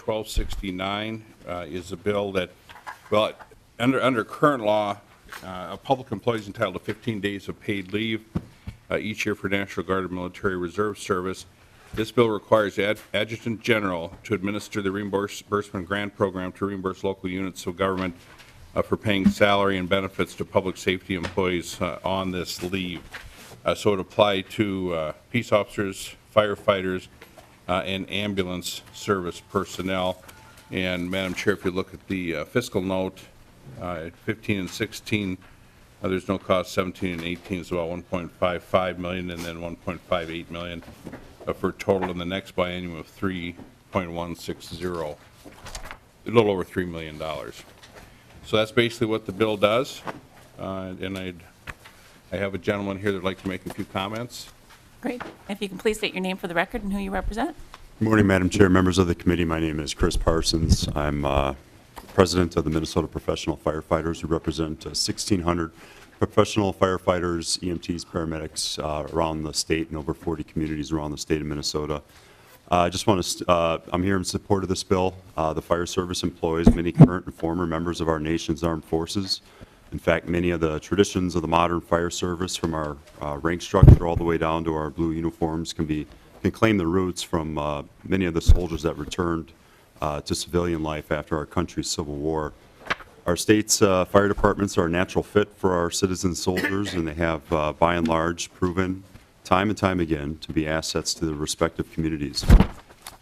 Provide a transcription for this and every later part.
1269 is a bill that, well, under current law, a public employee is entitled to 15 days of paid leave each year for National Guard and Military Reserve Service. This bill requires the Adjutant General to administer the reimbursement grant program to reimburse local units of government for paying salary and benefits to public safety employees on this leave. So it applied to peace officers, firefighters, and ambulance service personnel. And Madam Chair, if you look at the fiscal note, 15 and 16, there's no cost. 17 and 18 is about 1.55 million, and then 1.58 million for a total in the next biennium of 3.160, a little over $3 million. So that's basically what the bill does. And I have a gentleman here that'd like to make a few comments. Great. If you can please state your name for the record and who you represent. Good morning, Madam Chair, members of the committee. My name is Chris Parsons. I'm president of the Minnesota Professional Firefighters, who represent 1,600 professional firefighters, EMTs, paramedics around the state and over 40 communities around the state of Minnesota. I just want to, I'm here in support of this bill. The fire service employs many current and former members of our nation's armed forces. In fact, many of the traditions of the modern fire service, from our rank structure all the way down to our blue uniforms, can claim their roots from many of the soldiers that returned to civilian life after our country's Civil War. Our state's fire departments are a natural fit for our citizen soldiers, and they have, by and large, proven time and time again to be assets to their respective communities.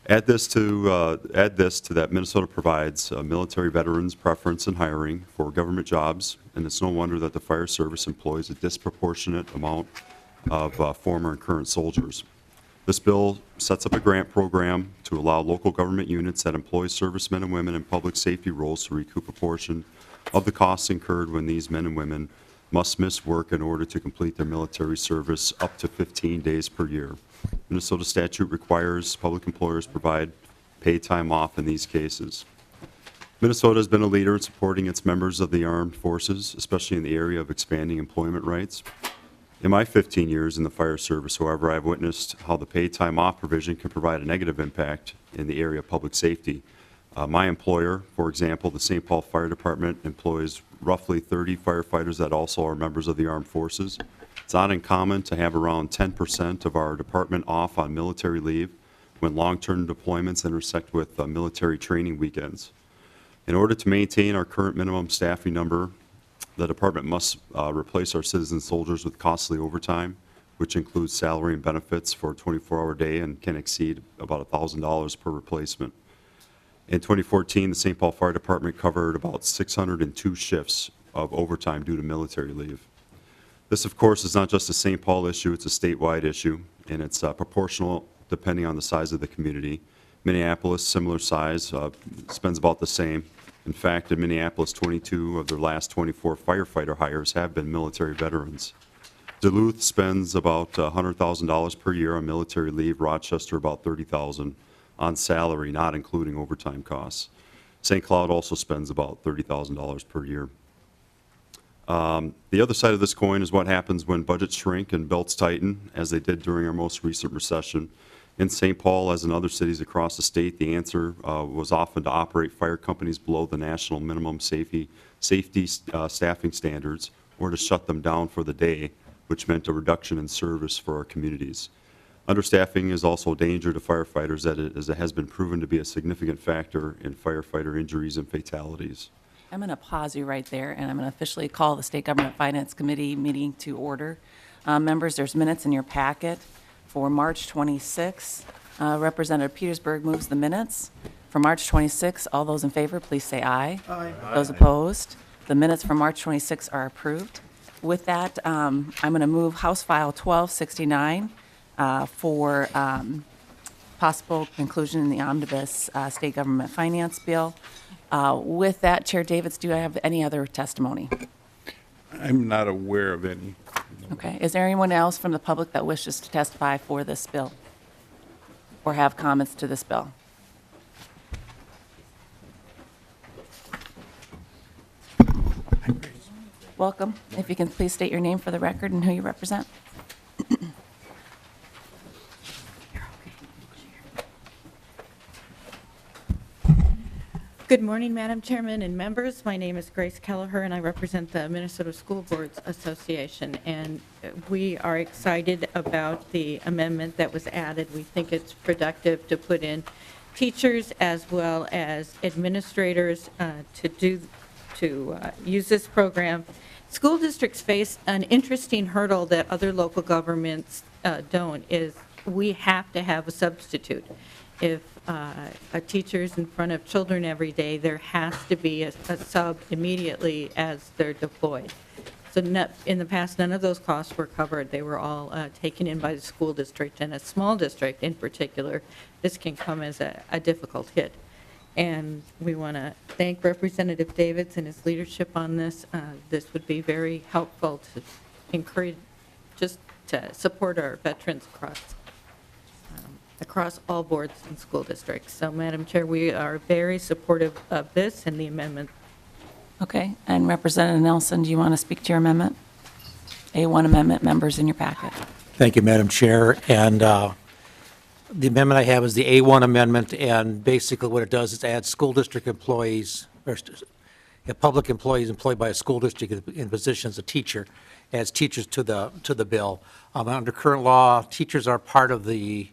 Add this to that Minnesota provides military veterans preference in hiring for government jobs, and it's no wonder that the fire service employs a disproportionate amount of former and current soldiers. This bill sets up a grant program to allow local government units that employ servicemen and women in public safety roles to recoup a portion of the costs incurred when these men and women must miss work in order to complete their military service up to 15 days per year. Minnesota statute requires public employers provide paid time off in these cases. Minnesota has been a leader in supporting its members of the armed forces, especially in the area of expanding employment rights. In my 15 years in the fire service, however, I've witnessed how the paid time off provision can provide a negative impact in the area of public safety. My employer, for example, the St. Paul Fire Department, employs roughly 30 firefighters that also are members of the armed forces. It's not uncommon to have around 10% of our department off on military leave when long-term deployments intersect with military training weekends. In order to maintain our current minimum staffing number, the department must replace our citizen soldiers with costly overtime, which includes salary and benefits for a 24-hour day and can exceed about $1,000 per replacement. In 2014, the St. Paul Fire Department covered about 602 shifts of overtime due to military leave. This, of course, is not just a St. Paul issue, it's a statewide issue, and it's proportional depending on the size of the community. Minneapolis, similar size, spends about the same. In fact, in Minneapolis, 22 of their last 24 firefighter hires have been military veterans. Duluth spends about $100,000 per year on military leave, Rochester about $30,000 on salary, not including overtime costs. St. Cloud also spends about $30,000 per year. The other side of this coin is what happens when budgets shrink and belts tighten, as they did during our most recent recession. In St. Paul, as in other cities across the state, the answer was often to operate fire companies below the national minimum safety staffing standards, or to shut them down for the day, which meant a reduction in service for our communities. Understaffing is also a danger to firefighters, as it has been proven to be a significant factor in firefighter injuries and fatalities. I'm going to pause you right there, and I'm going to officially call the State Government Finance Committee meeting to order. Members, there's minutes in your packet for March 26. Representative Petersburg moves the minutes. For March 26, all those in favor, please say aye. Aye. Those opposed? The minutes for March 26 are approved. With that, I'm going to move House File 1269 for possible conclusion in the omnibus state government finance bill. With that, Chair Davids, do I have any other testimony? I'm not aware of any. Okay. Is there anyone else from the public that wishes to testify for this bill or have comments to this bill? Welcome. If you can please state your name for the record and who you represent. Good morning, Madam Chairman and members. My name is Grace Kelleher, and I represent the Minnesota School Boards Association. And we are excited about the amendment that was added. We think it's productive to put in teachers as well as administrators to use this program. School districts face an interesting hurdle that other local governments don't, is we have to have a substitute. If a teacher's in front of children every day, there has to be a sub immediately as they're deployed. So in the past, none of those costs were covered. They were all taken in by the school district, and a small district in particular, this can come as a difficult hit. And we want to thank Representative Davids and his leadership on this. This would be very helpful to encourage, just to support our veterans across all boards and school districts. So, Madam Chair, we are very supportive of this and the amendment. Okay, and Representative Nelson, do you want to speak to your amendment? A1 amendment, members in your packet. Thank you, Madam Chair. And the amendment I have is the A1 amendment, and basically what it does is add school district employees, or public employees employed by a school district in positions of teacher, adds teachers to the bill. Under current law, teachers are part of the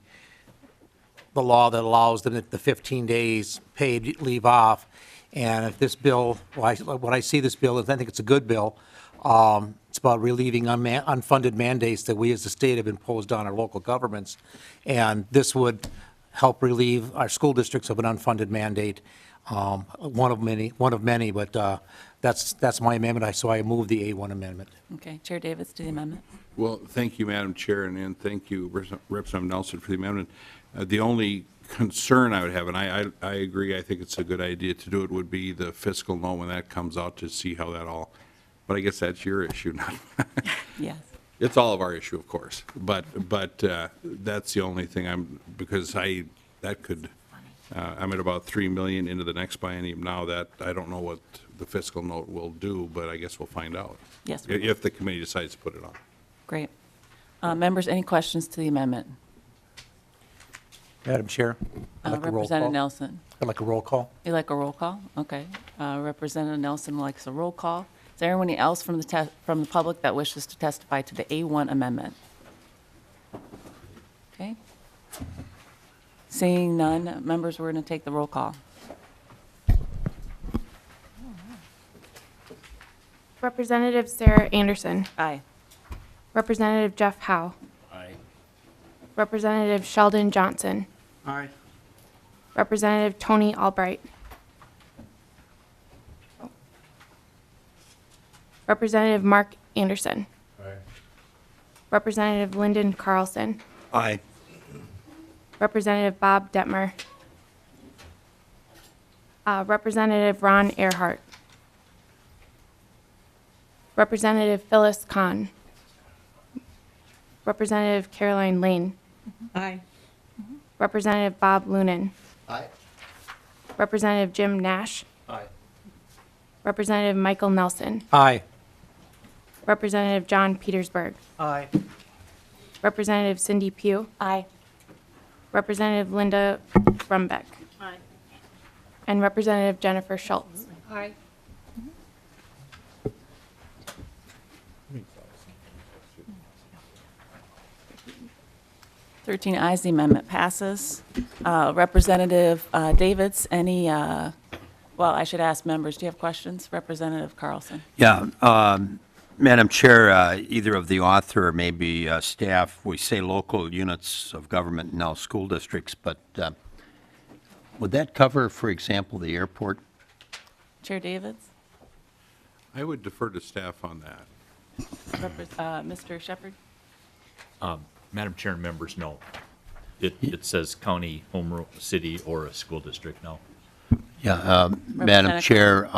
law that allows them the 15 days paid leave off. And if this bill, when I see this bill, I think it's a good bill. It's about relieving unfunded mandates that we as a state have imposed on our local governments. And this would help relieve our school districts of an unfunded mandate, one of many, but that's my amendment. So I move the A1 amendment. Okay, Chair Davids to the amendment. Well, thank you, Madam Chair, and thank you, Representative Nelson, for the amendment. The only concern I would have, and I agree, I think it's a good idea to do it, would be the fiscal note when that comes out, to see how that all, but I guess that's your issue, not Yes. It's all of our issue, of course, but that's the only thing because I'm at about 3 million into the next biennium now. That I don't know what the fiscal note will do, but I guess we'll find out. Yes. If the committee decides to put it on. Great. Members, any questions to the amendment? Madam Chair, I'd like a roll Representative call. Nelson. I'd like a roll call. You like a roll call? Okay. Representative Nelson likes a roll call. Is there anyone else from the public that wishes to testify to the A1 amendment? Okay. Seeing none, members, we're going to take the roll call. Representative Sarah Anderson. Aye. Representative Jeff Howe. Aye. Representative Sheldon Johnson. Aye. Representative Tony Albright. Representative Mark Anderson. Aye. Representative Lyndon Carlson. Aye. Representative Bob Detmer. Representative Ron Earhart. Representative Phyllis Kahn. Representative Caroline Lane. Aye. Representative Bob Loonan. Aye. Representative Jim Nash. Aye. Representative Michael Nelson. Aye. Representative John Petersburg. Aye. Representative Cindy Pugh. Aye. Representative Linda Rumbeck. Aye. And Representative Jennifer Schultz. Aye. 13 ayes, the amendment passes. Representative Davids, well, I should ask members, do you have questions? Representative Carlson. Yeah, Madam Chair, either of the author or maybe staff, we say local units of government, now school districts, but would that cover, for example, the airport? Chair Davids. I would defer to staff on that. Mr. Shepard. Madam Chair and members, no. It says county, home rule, city, or a school district, no. Yeah, Madam Chair,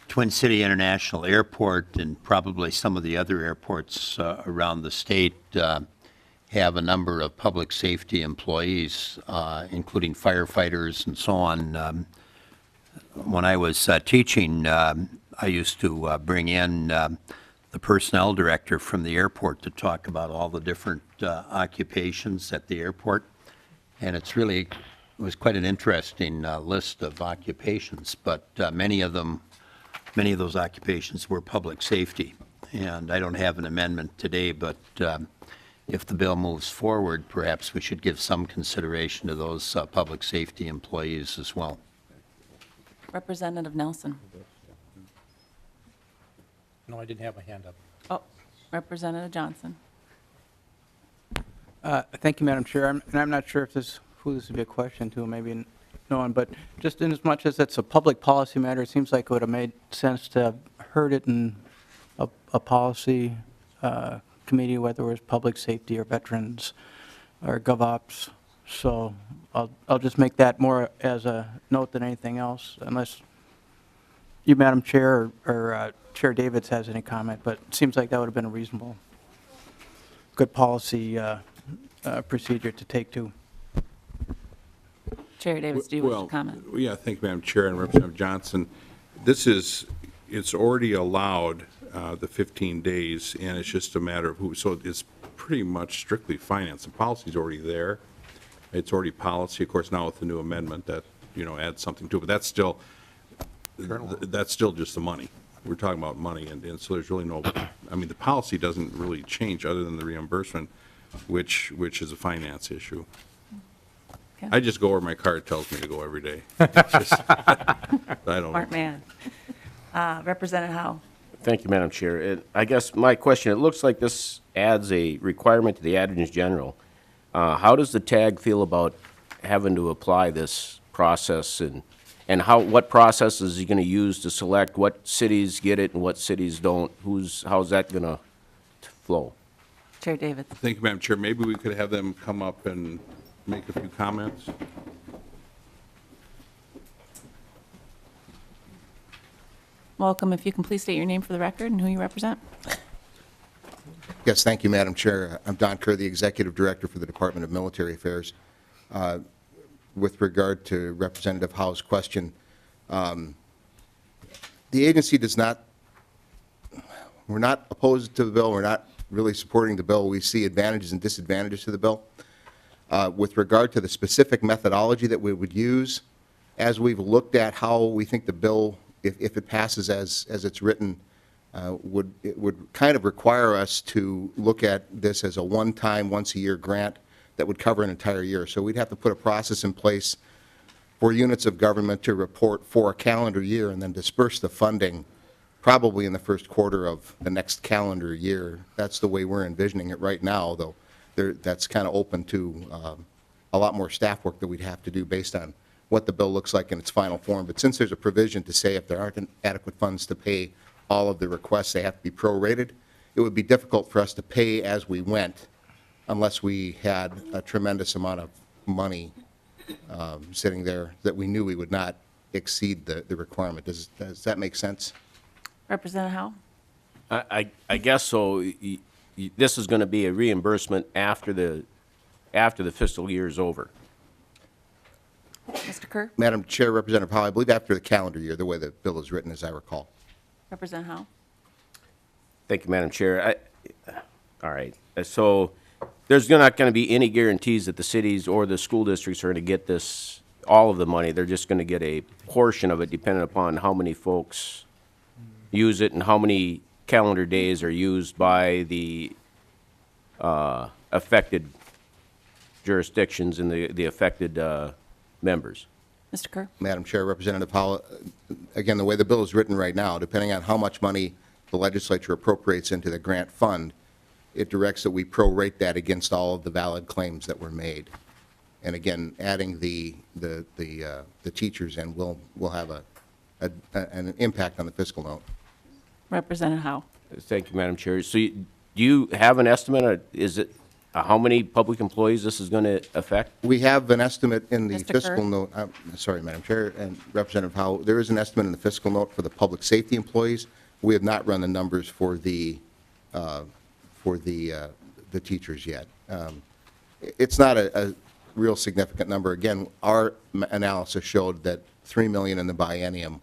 Twin City International Airport and probably some of the other airports around the state have a number of public safety employees, including firefighters and so on. When I was teaching, I used to bring in the personnel director from the airport to talk about all the different occupations at the airport. And it's really was quite an interesting list of occupations, but many of those occupations were public safety. And I don't have an amendment today, but if the bill moves forward, perhaps we should give some consideration to those public safety employees as well. Representative Nelson. No, I didn't have my hand up. Oh, Representative Johnson. Thank you, Madam Chair. I'm not sure if who this would be a question to, maybe no one, but just in as much as it's a public policy matter, it seems like it would have made sense to have heard it in a policy committee, whether it was public safety or veterans or GovOps. So I'll just make that more as a note than anything else, unless you, Madam Chair, or Chair Davids has any comment, but it seems like that would have been a reasonable, good policy procedure to take to. Chair Davis, do you wish Well, to comment? yeah, thank you, Madam Chair and Representative Johnson. It's already allowed, the 15 days, and it's just a matter of who, so it's pretty much strictly finance. The policy's already there. It's already policy, of course, now with the new amendment that, adds something to it, but that's still just the money. We're talking about money, and so there's really no, the policy doesn't really change other than the reimbursement, which is a finance issue. Okay. I just go where my card tells me to go every day. It's just- I don't know. Smart man. Representative Howe. Thank you, Madam Chair. I guess my question, it looks like this adds a requirement to the Adjutant General. How does the TAG feel about having to apply this process, and what process is he going to use to select what cities get it and what cities don't? How's that going to flow? Chair David. Thank you, Madam Chair. Maybe we could have them come up and make a few comments. Welcome. If you can please state your name for the record and who you represent. Yes, thank you, Madam Chair. I'm Don Kerr, the Executive Director for the Department of Military Affairs. With regard to Representative Howe's question, the agency we're not opposed to the bill. We're not really supporting the bill. We see advantages and disadvantages to the bill. With regard to the specific methodology that we would use, as we've looked at how we think the bill, if it passes as it's written, it would kind of require us to look at this as a one-time, once-a-year grant that would cover an entire year. So we'd have to put a process in place for units of government to report for a calendar year and then disperse the funding probably in the first quarter of the next calendar year. That's the way we're envisioning it right now, though that's kind of open to a lot more staff work that we'd have to do based on what the bill looks like in its final form. But since there's a provision to say if there aren't adequate funds to pay all of the requests, they have to be prorated, it would be difficult for us to pay as we went unless we had a tremendous amount of money sitting there that we knew we would not exceed the requirement. Does that make sense? Representative Howe. I guess so. This is going to be a reimbursement after the fiscal year is over. Mr. Kerr. Madam Chair, Representative Powell, I believe after the calendar year, the way the bill is written, as I recall. Representative Howe. Thank you, Madam Chair. All right. So there's not going to be any guarantees that the cities or the school districts are going to get all of the money. They're just going to get a portion of it depending upon how many folks use it and how many calendar days are used by the affected jurisdictions and the affected members. Mr. Kerr. Madam Chair, Representative Powell, again, the way the bill is written right now, depending on how much money the legislature appropriates into the grant fund, it directs that we prorate that against all of the valid claims that were made. And again, adding the teachers in will have an impact on the fiscal note. Representative Howe. Thank you, Madam Chair. So do you have an estimate, or is it how many public employees this is going to affect? We have an estimate in the Mr. fiscal Kerr? note. Sorry, Madam Chair and Representative Howe. There is an estimate in the fiscal note for the public safety employees. We have not run the numbers for the teachers yet. It's not a real significant number. Again, our analysis showed that $3 million in the biennium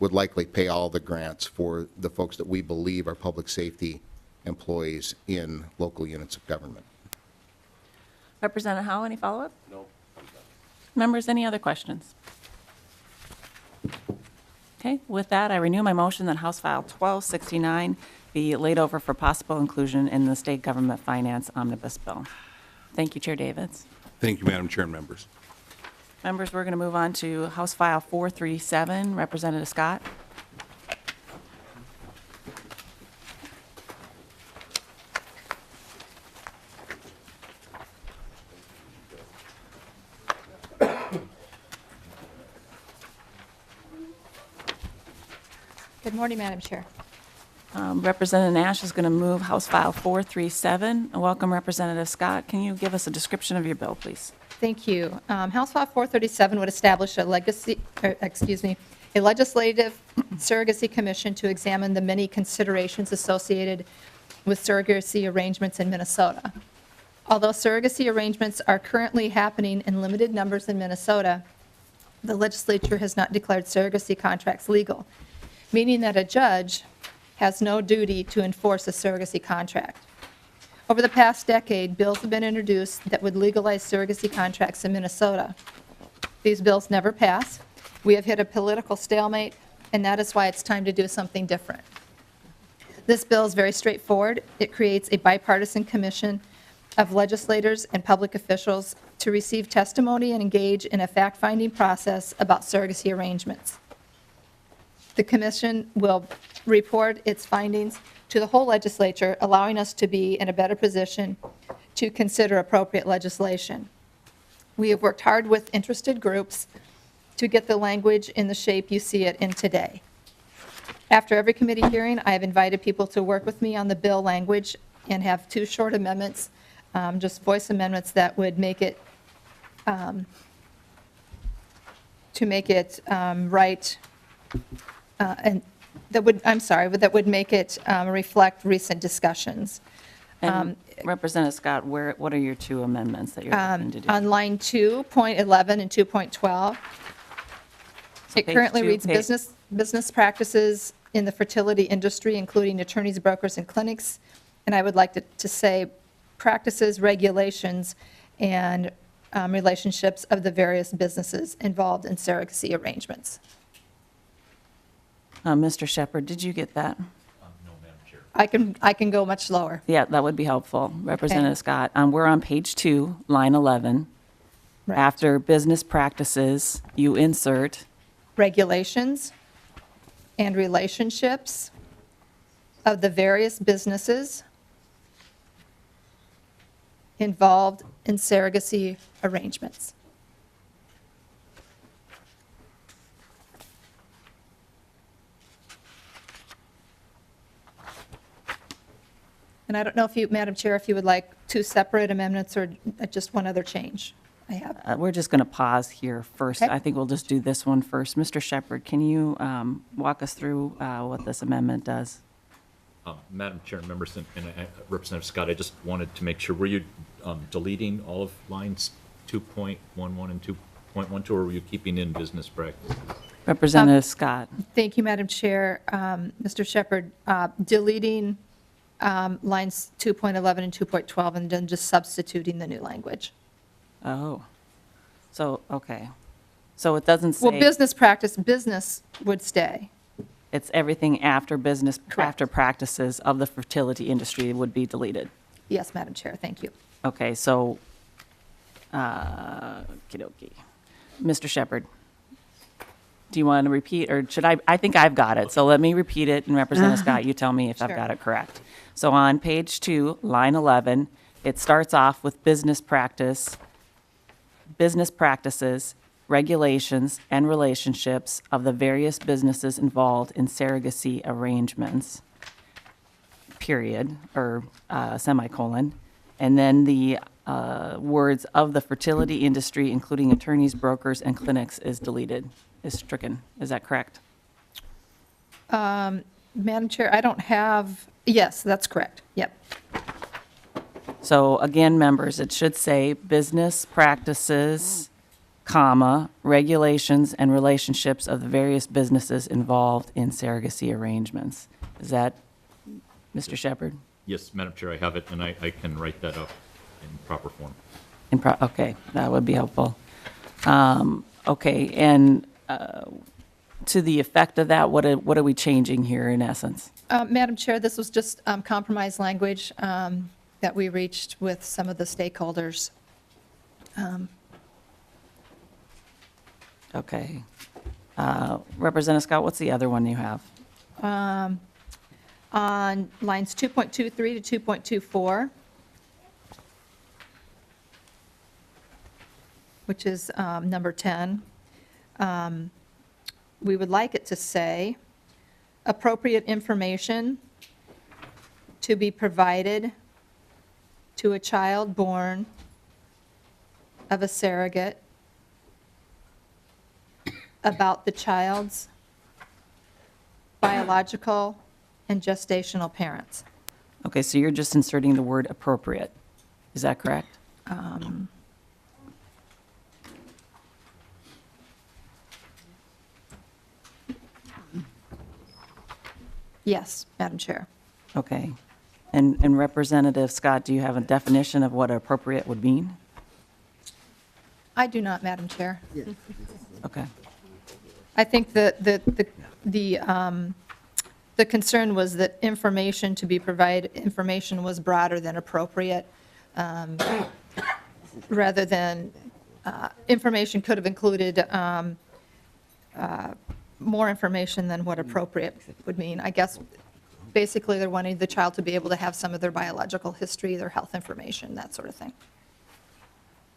would likely pay all the grants for the folks that we believe are public safety employees in local units of government. Representative Howe, any follow-up? No. Members, any other questions? Okay, with that, I renew my motion that House File 1269 be laid over for possible inclusion in the State Government Finance Omnibus Bill. Thank you, Chair Davids. Thank you, Madam Chair and members. Members, we're going to move on to House File 437. Representative Scott. Good morning, Madam Chair. Representative Nash is going to move House File 437. Welcome, Representative Scott. Can you give us a description of your bill, please? Thank you. House File 437 would establish a legislative surrogacy commission to examine the many considerations associated with surrogacy arrangements in Minnesota. Although surrogacy arrangements are currently happening in limited numbers in Minnesota, the legislature has not declared surrogacy contracts legal, meaning that a judge has no duty to enforce a surrogacy contract. Over the past decade, bills have been introduced that would legalize surrogacy contracts in Minnesota. These bills never pass. We have hit a political stalemate, and that is why it's time to do something different. This bill is very straightforward. It creates a bipartisan commission of legislators and public officials to receive testimony and engage in a fact-finding process about surrogacy arrangements. The commission will report its findings to the whole legislature, allowing us to be in a better position to consider appropriate legislation. We have worked hard with interested groups to get the language in the shape you see it in today. After every committee hearing, I have invited people to work with me on the bill language and have 2 short amendments, just voice amendments that would make it, right, and that would make it reflect recent discussions. And Representative Scott, what are your 2 amendments that you're looking to do? On line 2.11 and 2.12, it page currently 2, reads business practices in the fertility industry, including attorneys, brokers, and clinics. And I would like to say practices, regulations, and relationships of the various businesses involved in surrogacy arrangements. Mr. Shepherd, did you get that? No, Madam Chair. I can go much slower. Yeah, that would be helpful. Representative Scott, we're on page 2, line 11. Right. After business practices, you insert Regulations and relationships of the various businesses involved in surrogacy arrangements. And I don't know if you, Madam Chair, if you would like 2 separate amendments or just one other change I have. we're just going to pause here first. Okay. I think we'll just do this one first. Mr. Shepherd, can you walk us through what this amendment does? Madam Chair and members, and Representative Scott, I just wanted to make sure, were you deleting all of lines 2.11 and 2.12, or were you keeping in business practice? Representative Scott. Thank you, Madam Chair. Mr. Shepherd, deleting lines 2.11 and 2.12 and then just substituting the new language. Oh, so, okay. So it doesn't say. Well, business would stay. It's everything after business, Correct. after practices of the fertility industry would be deleted. Yes, Madam Chair, thank you. Okay, so, okey-dokey. Mr. Shepherd, do you want to repeat, or should I think I've got it, so let me repeat it, and Representative Scott, you tell me if I've Sure. got it correct. So on page 2, line 11, it starts off with business practices, regulations, and relationships of the various businesses involved in surrogacy arrangements, period, or semicolon. And then the words "of the fertility industry, including attorneys, brokers, and clinics" is deleted, is stricken. Is that correct? Madam Chair, I don't have, yes, that's correct. Yep. So again, members, it should say business practices, comma, regulations and relationships of the various businesses involved in surrogacy arrangements. Is that, Mr. Shepherd? Yes, Madam Chair, I have it, and I can write that up in proper form. Okay, that would be helpful. Okay, and to the effect of that, what are we changing here in essence? Madam Chair, this was just compromise language that we reached with some of the stakeholders. Okay. Representative Scott, what's the other one you have? On lines 2.23 to 2.24, which is number 10, we would like it to say, appropriate information to be provided to a child born of a surrogate about the child's biological and gestational parents. Okay, so you're just inserting the word appropriate. Is that correct? Yes, Madam Chair. Okay. And Representative Scott, do you have a definition of what appropriate would mean? I do not, Madam Chair. Okay. I think that the concern was that information to be provided, information was broader than appropriate, rather than, information could have included more information than what appropriate would mean. I guess, basically, they're wanting the child to be able to have some of their biological history, their health information, that sort of thing.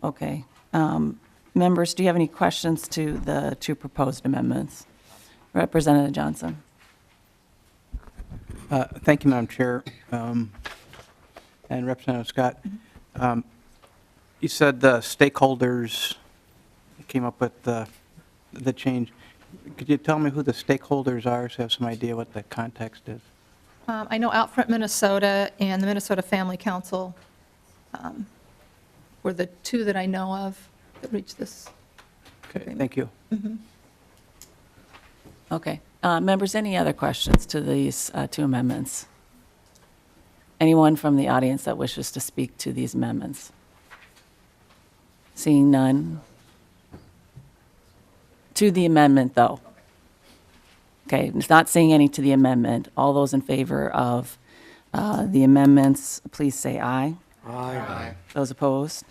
Okay. Members, do you have any questions to the two proposed amendments? Representative Johnson. Thank you, Madam Chair. And Representative Scott, you said the stakeholders came up with the change. Could you tell me who the stakeholders are, so I have some idea what the context is? I know Outfront Minnesota and the Minnesota Family Council were the two that I know of that reached this. Okay, thank you. Okay. Members, any other questions to these two amendments? Anyone from the audience that wishes to speak to these amendments? Seeing none. To the amendment, though. Okay, it's not saying any to the amendment. All those in favor of the amendments, please say aye. Aye. Those opposed?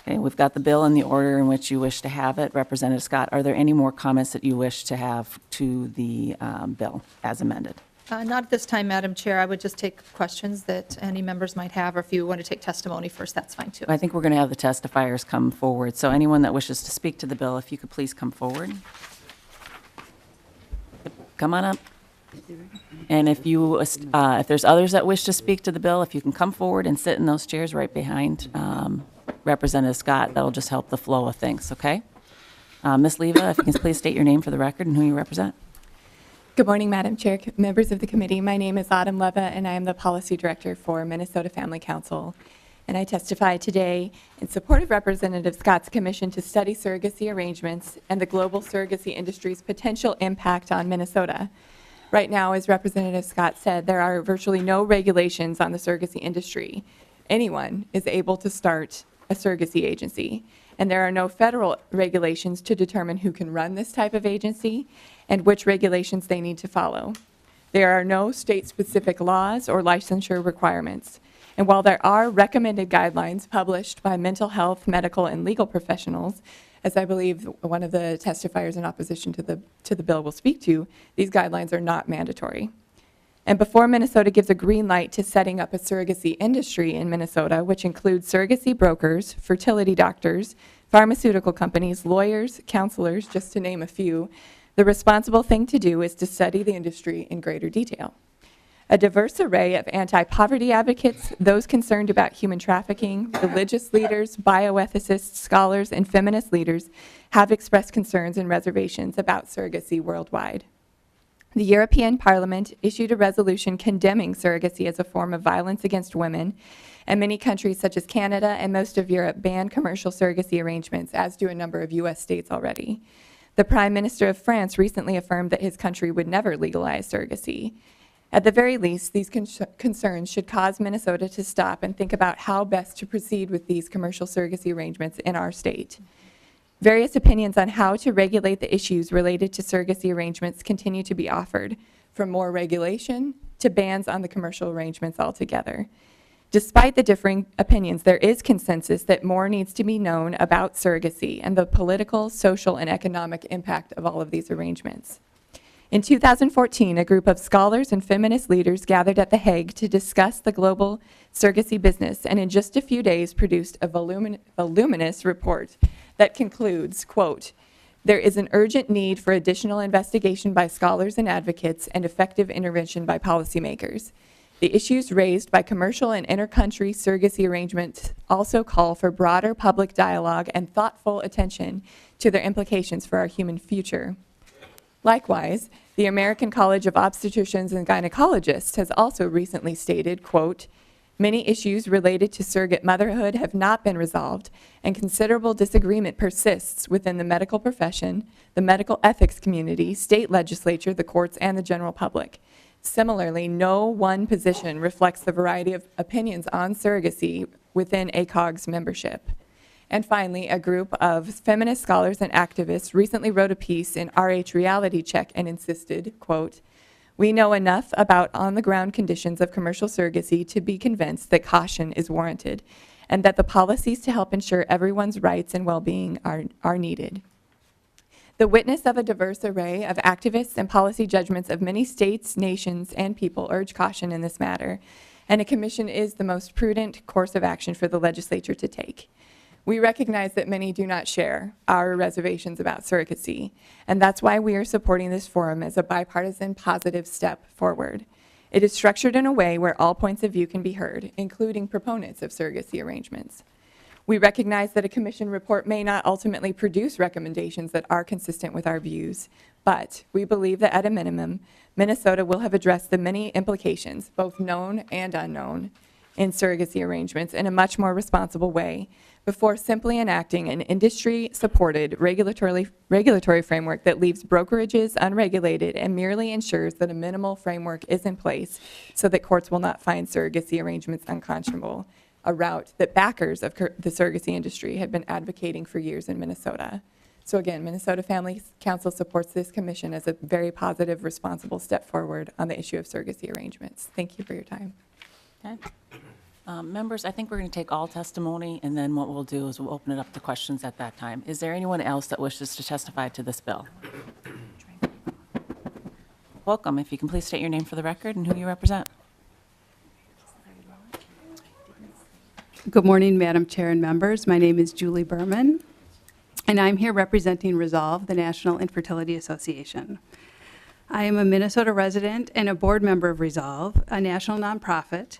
Okay, we've got the bill in the order in which you wish to have it. Representative Scott, are there any more comments that you wish to have to the bill as amended? Not at this time, Madam Chair. I would just take questions that any members might have, or if you want to take testimony first, that's fine, too. I think we're going to have the testifiers come forward. So anyone that wishes to speak to the bill, if you could please come forward. Come on up. And if there's others that wish to speak to the bill, if you can come forward and sit in those chairs right behind Representative Scott, that'll just help the flow of things, okay? Ms. Leva, if you can please state your name for the record and who you represent. Good morning, Madam Chair, members of the committee. My name is Autumn Leva, and I am the Policy Director for Minnesota Family Council. And I testify today in support of Representative Scott's commission to study surrogacy arrangements and the global surrogacy industry's potential impact on Minnesota. Right now, as Representative Scott said, there are virtually no regulations on the surrogacy industry. Anyone is able to start a surrogacy agency, and there are no federal regulations to determine who can run this type of agency and which regulations they need to follow. There are no state-specific laws or licensure requirements. And while there are recommended guidelines published by mental health, medical, and legal professionals, as I believe one of the testifiers in opposition to the bill will speak to, these guidelines are not mandatory. And before Minnesota gives a green light to setting up a surrogacy industry in Minnesota, which includes surrogacy brokers, fertility doctors, pharmaceutical companies, lawyers, counselors, just to name a few, the responsible thing to do is to study the industry in greater detail. A diverse array of anti-poverty advocates, those concerned about human trafficking, religious leaders, bioethicists, scholars, and feminist leaders have expressed concerns and reservations about surrogacy worldwide. The European Parliament issued a resolution condemning surrogacy as a form of violence against women, and many countries such as Canada and most of Europe ban commercial surrogacy arrangements, as do a number of U.S. states already. The Prime Minister of France recently affirmed that his country would never legalize surrogacy. At the very least, these concerns should cause Minnesota to stop and think about how best to proceed with these commercial surrogacy arrangements in our state. Various opinions on how to regulate the issues related to surrogacy arrangements continue to be offered, from more regulation to bans on the commercial arrangements altogether. Despite the differing opinions, there is consensus that more needs to be known about surrogacy and the political, social, and economic impact of all of these arrangements. In 2014, a group of scholars and feminist leaders gathered at The Hague to discuss the global surrogacy business, and in just a few days produced a voluminous report that concludes, quote, "There is an urgent need for additional investigation by scholars and advocates and effective intervention by policymakers. The issues raised by commercial and inter-country surrogacy arrangements also call for broader public dialogue and thoughtful attention to their implications for our human future." Likewise, the American College of Obstetricians and Gynecologists has also recently stated, quote, "Many issues related to surrogate motherhood have not been resolved, and considerable disagreement persists within the medical profession, the medical ethics community, state legislature, the courts, and the general public. Similarly, no one position reflects the variety of opinions on surrogacy within ACOG's membership." And finally, a group of feminist scholars and activists recently wrote a piece in RH Reality Check and insisted, quote, "We know enough about on-the-ground conditions of commercial surrogacy to be convinced that caution is warranted, and that the policies to help ensure everyone's rights and well-being are needed." The witness of a diverse array of activists and policy judgments of many states, nations, and people urge caution in this matter, and a commission is the most prudent course of action for the legislature to take. We recognize that many do not share our reservations about surrogacy, and that's why we are supporting this forum as a bipartisan positive step forward. It is structured in a way where all points of view can be heard, including proponents of surrogacy arrangements. We recognize that a commission report may not ultimately produce recommendations that are consistent with our views, but we believe that at a minimum, Minnesota will have addressed the many implications, both known and unknown, in surrogacy arrangements in a much more responsible way before simply enacting an industry-supported regulatory framework that leaves brokerages unregulated and merely ensures that a minimal framework is in place so that courts will not find surrogacy arrangements unconscionable, a route that backers of the surrogacy industry had been advocating for years in Minnesota. So again, Minnesota Family Council supports this commission as a very positive, responsible step forward on the issue of surrogacy arrangements. Thank you for your time. Okay. Members, I think we're going to take all testimony, and then what we'll do is we'll open it up to questions at that time. Is there anyone else that wishes to testify to this bill? Welcome. If you can please state your name for the record and who you represent. Good morning, Madam Chair and members. My name is Julie Berman, and I'm here representing Resolve, the National Infertility Association. I am a Minnesota resident and a board member of Resolve, a national nonprofit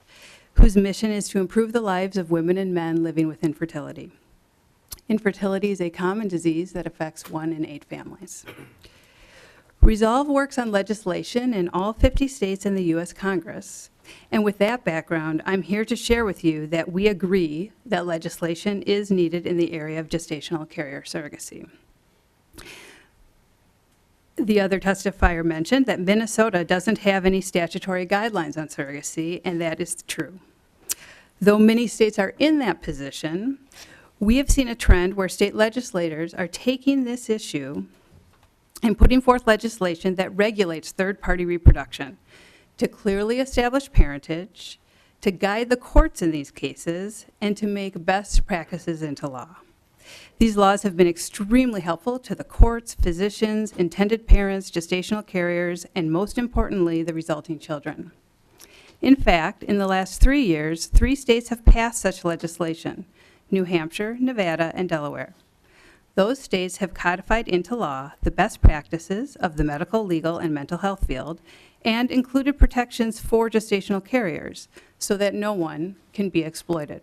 whose mission is to improve the lives of women and men living with infertility. Infertility is a common disease that affects 1 in 8 families. Resolve works on legislation in all 50 states and the U.S. Congress. And with that background, I'm here to share with you that we agree that legislation is needed in the area of gestational carrier surrogacy. The other testifier mentioned that Minnesota doesn't have any statutory guidelines on surrogacy, and that is true. Though many states are in that position, we have seen a trend where state legislators are taking this issue and putting forth legislation that regulates third-party reproduction to clearly establish parentage, to guide the courts in these cases, and to make best practices into law. These laws have been extremely helpful to the courts, physicians, intended parents, gestational carriers, and most importantly, the resulting children. In fact, in the last 3 years, 3 states have passed such legislation: New Hampshire, Nevada, and Delaware. Those states have codified into law the best practices of the medical, legal, and mental health field and included protections for gestational carriers so that no one can be exploited.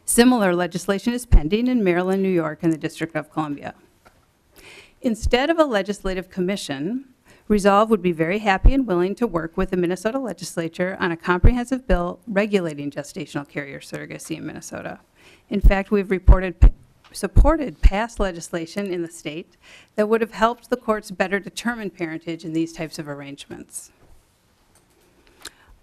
Similar legislation is pending in Maryland, New York, and the District of Columbia. Instead of a legislative commission, Resolve would be very happy and willing to work with the Minnesota legislature on a comprehensive bill regulating gestational carrier surrogacy in Minnesota. In fact, we've supported past legislation in the state that would have helped the courts better determine parentage in these types of arrangements.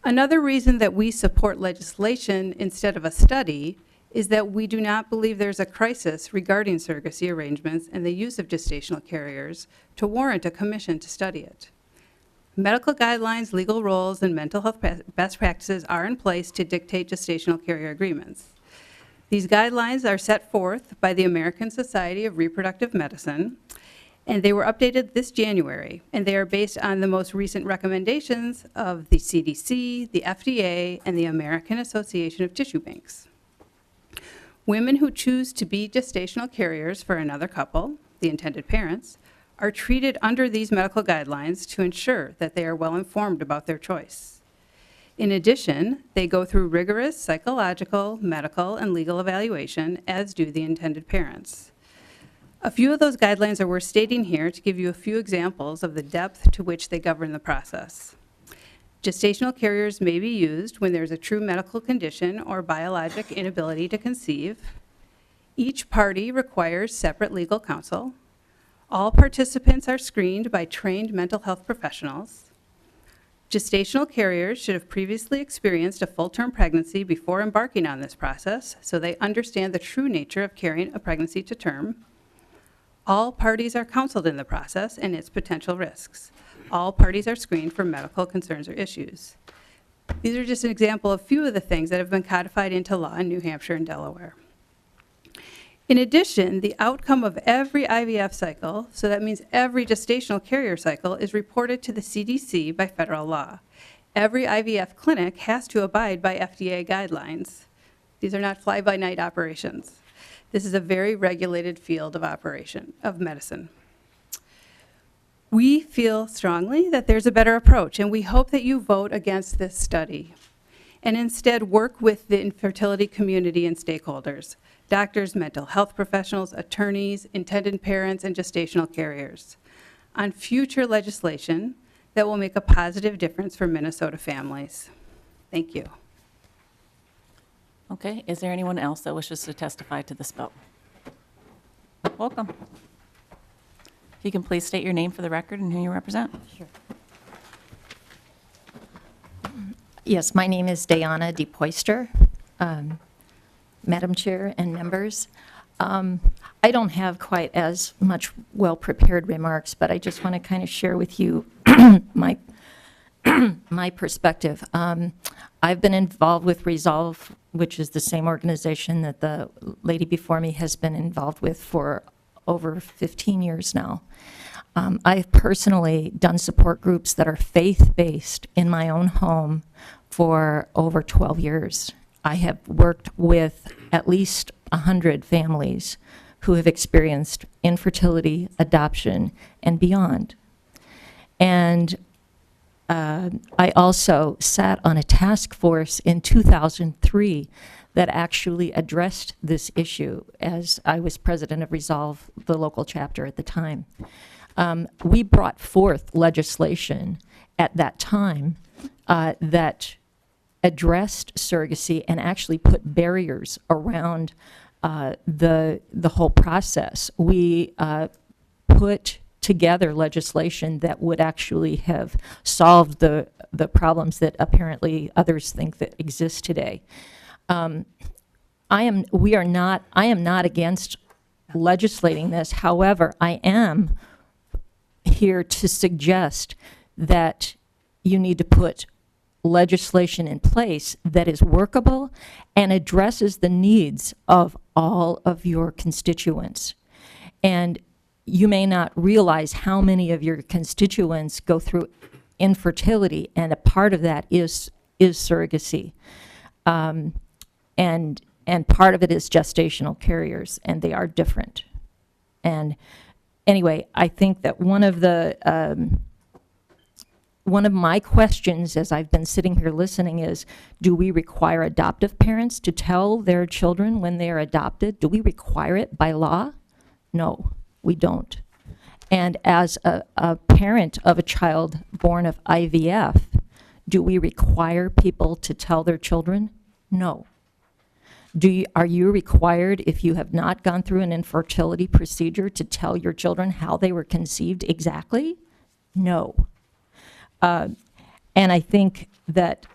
Another reason that we support legislation instead of a study is that we do not believe there's a crisis regarding surrogacy arrangements and the use of gestational carriers to warrant a commission to study it. Medical guidelines, legal roles, and mental health best practices are in place to dictate gestational carrier agreements. These guidelines are set forth by the American Society of Reproductive Medicine, and they were updated this January, and they are based on the most recent recommendations of the CDC, the FDA, and the American Association of Tissue Banks. Women who choose to be gestational carriers for another couple, the intended parents, are treated under these medical guidelines to ensure that they are well informed about their choice. In addition, they go through rigorous psychological, medical, and legal evaluation, as do the intended parents. A few of those guidelines are worth stating here to give you a few examples of the depth to which they govern the process. Gestational carriers may be used when there's a true medical condition or biologic inability to conceive. Each party requires separate legal counsel. All participants are screened by trained mental health professionals. Gestational carriers should have previously experienced a full-term pregnancy before embarking on this process, so they understand the true nature of carrying a pregnancy to term. All parties are counseled in the process and its potential risks. All parties are screened for medical concerns or issues. These are just an example of a few of the things that have been codified into law in New Hampshire and Delaware. In addition, the outcome of every IVF cycle, so that means every gestational carrier cycle, is reported to the CDC by federal law. Every IVF clinic has to abide by FDA guidelines. These are not fly-by-night operations. This is a very regulated field of medicine. We feel strongly that there's a better approach, and we hope that you vote against this study and instead work with the infertility community and stakeholders, doctors, mental health professionals, attorneys, intended parents, and gestational carriers, on future legislation that will make a positive difference for Minnesota families. Thank you. Okay, is there anyone else that wishes to testify to this bill? Welcome. If you can please state your name for the record and who you represent. Sure. Yes, my name is Diana DePoister. Madam Chair and members, I don't have quite as much well-prepared remarks, but I just want to kind of share with you my perspective. I've been involved with Resolve, which is the same organization that the lady before me has been involved with for over 15 years now. I've personally done support groups that are faith-based in my own home for over 12 years. I have worked with at least 100 families who have experienced infertility, adoption, and beyond. And I also sat on a task force in 2003 that actually addressed this issue as I was president of Resolve, the local chapter at the time. We brought forth legislation at that time that addressed surrogacy and actually put barriers around the whole process. We put together legislation that would actually have solved the problems that apparently others think that exist today. I am not against legislating this. However, I am here to suggest that you need to put legislation in place that is workable and addresses the needs of all of your constituents. And you may not realize how many of your constituents go through infertility, and a part of that is surrogacy. And part of it is gestational carriers, and they are different. And anyway, I think that one of my questions as I've been sitting here listening is, do we require adoptive parents to tell their children when they are adopted? Do we require it by law? No, we don't. And as a parent of a child born of IVF, do we require people to tell their children? No. Are you required, if you have not gone through an infertility procedure, to tell your children how they were conceived exactly? No. And I think that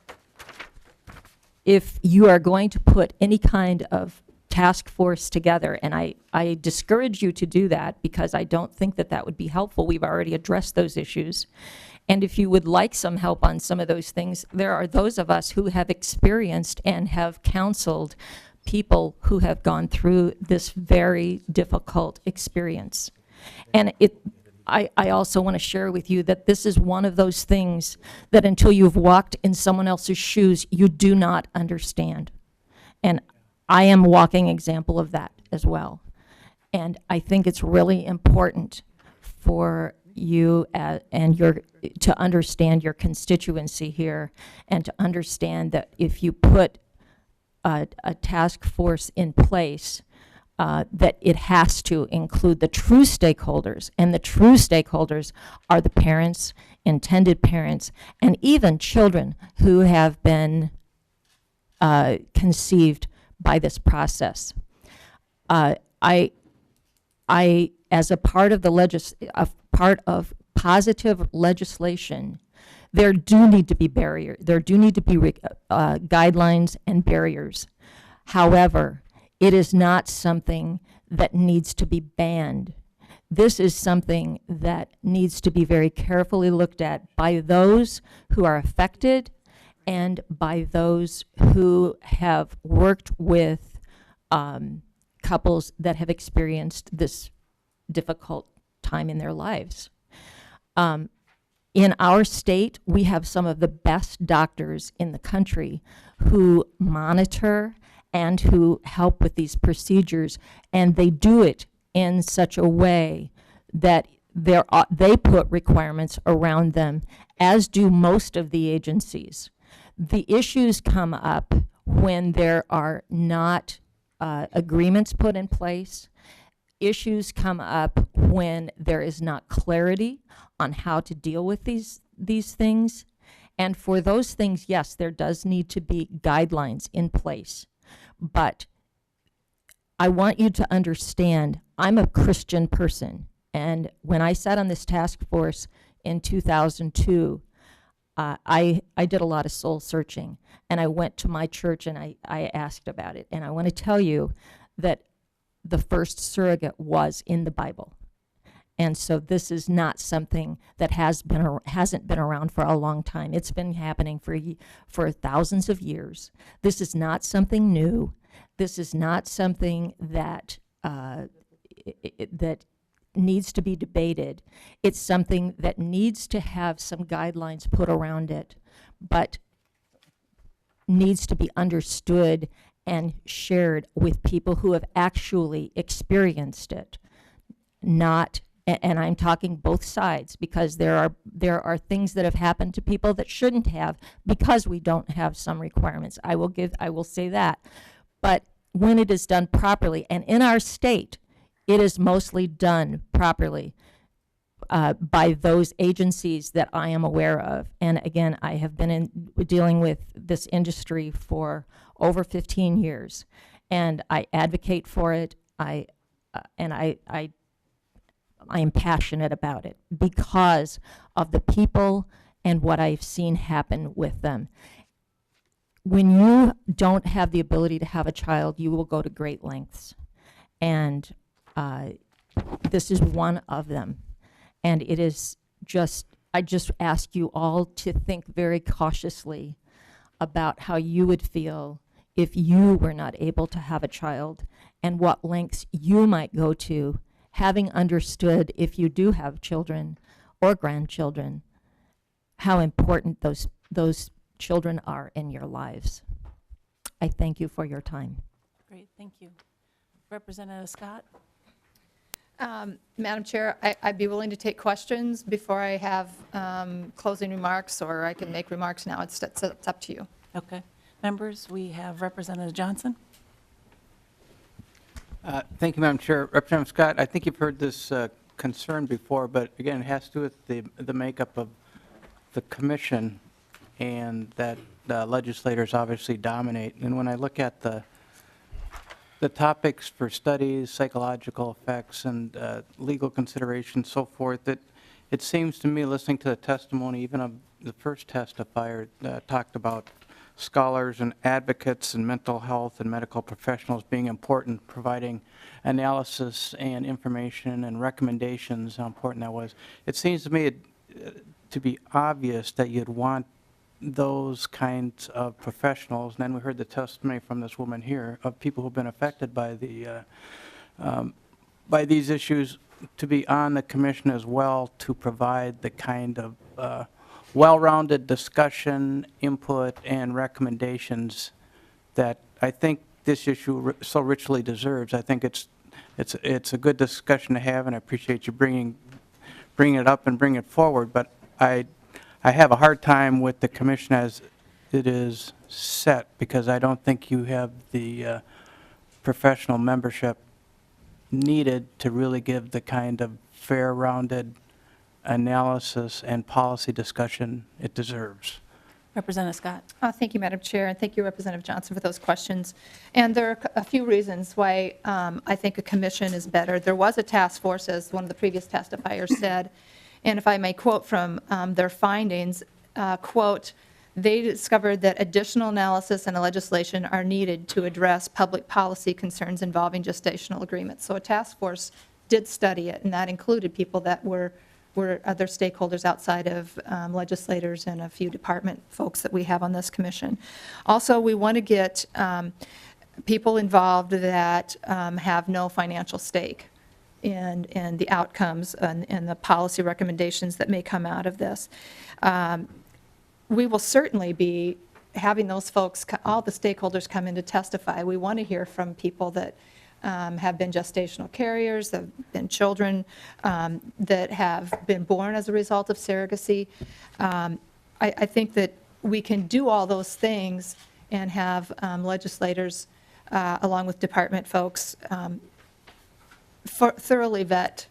if you are going to put any kind of task force together, and I discourage you to do that because I don't think that that would be helpful. We've already addressed those issues. And if you would like some help on some of those things, there are those of us who have experienced and have counseled people who have gone through this very difficult experience. And I also want to share with you that this is one of those things that until you've walked in someone else's shoes, you do not understand. And I am a walking example of that as well. And I think it's really important for you to understand your constituency here and to understand that if you put a task force in place, that it has to include the true stakeholders, and the true stakeholders are the parents, intended parents, and even children who have been conceived by this process. I, as a part of positive legislation, there do need to be guidelines and barriers. However, it is not something that needs to be banned. This is something that needs to be very carefully looked at by those who are affected and by those who have worked with couples that have experienced this difficult time in their lives. In our state, we have some of the best doctors in the country who monitor and who help with these procedures, and they do it in such a way that they put requirements around them, as do most of the agencies. The issues come up when there are not agreements put in place. Issues come up when there is not clarity on how to deal with these things. And for those things, yes, there does need to be guidelines in place. But I want you to understand, I'm a Christian person. And when I sat on this task force in 2002, I did a lot of soul searching. And I went to my church and I asked about it. And I want to tell you that the first surrogate was in the Bible. And so this is not something that hasn't been around for a long time. It's been happening for thousands of years. This is not something new. This is not something that that needs to be debated. It's something that needs to have some guidelines put around it, but needs to be understood and shared with people who have actually experienced it, not. And I'm talking both sides, because there are things that have happened to people that shouldn't have, because we don't have some requirements. I will say that. But when it is done properly, and in our state, it is mostly done properly by those agencies that I am aware of. And again, I have been dealing with this industry for over 15 years, and I advocate for it. I am passionate about it because of the people and what I've seen happen with them. When you don't have the ability to have a child, you will go to great lengths. And this is one of them. And it is I just ask you all to think very cautiously about how you would feel if you were not able to have a child, and what lengths you might go to, having understood, if you do have children or grandchildren, how important those children are in your lives. I thank you for your time. Great, thank you. Representative Scott? Madam Chair, I'd be willing to take questions before I have closing remarks, or I can make remarks now. It's up to you. Okay. Members, we have Representative Johnson. Thank you, Madam Chair. Representative Scott, I think you've heard this concern before, but again, it has to do with the makeup of the commission, and that legislators obviously dominate. And when I look at the topics for studies, psychological effects, and legal considerations, so forth, it seems to me, listening to the testimony, even of the first testifier talked about scholars and advocates and mental health and medical professionals being important, providing analysis and information and recommendations, how important that was. It seems to me to be obvious that you'd want those kinds of professionals, and then we heard the testimony from this woman here, of people who've been affected by these issues, to be on the commission as well, to provide the kind of well-rounded discussion, input, and recommendations that I think this issue so richly deserves. I think it's a good discussion to have, and I appreciate you bringing it up and bringing it forward, but I have a hard time with the commission as it is set, because I don't think you have the professional membership needed to really give the kind of fair, rounded analysis and policy discussion it deserves. Representative Scott. Thank you, Madam Chair, and thank you, Representative Johnson, for those questions. And there are a few reasons why I think a commission is better. There was a task force, as one of the previous testifiers said, and if I may quote from their findings, quote, they discovered that additional analysis and legislation are needed to address public policy concerns involving gestational agreements. So a task force did study it, and that included people that were other stakeholders outside of legislators and a few department folks that we have on this commission. Also, we want to get people involved that have no financial stake in the outcomes and the policy recommendations that may come out of this. We will certainly be having those folks, all the stakeholders come in to testify. We want to hear from people that have been gestational carriers, have been children that have been born as a result of surrogacy. I think that we can do all those things and have legislators, along with department folks, thoroughly vet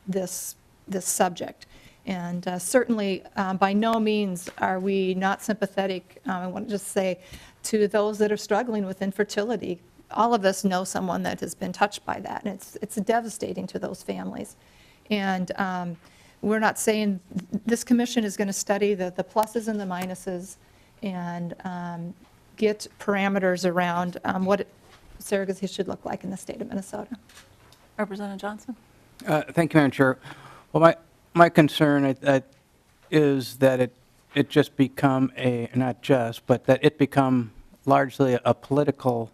this subject. And certainly, by no means are we not sympathetic, I want to just say, to those that are struggling with infertility. All of us know someone that has been touched by that, and it's devastating to those families. And we're not saying, this commission is going to study the pluses and the minuses and get parameters around what surrogacy should look like in the state of Minnesota. Representative Johnson. Thank you, Madam Chair. Well, my concern is that it just become not just, but that it become largely a political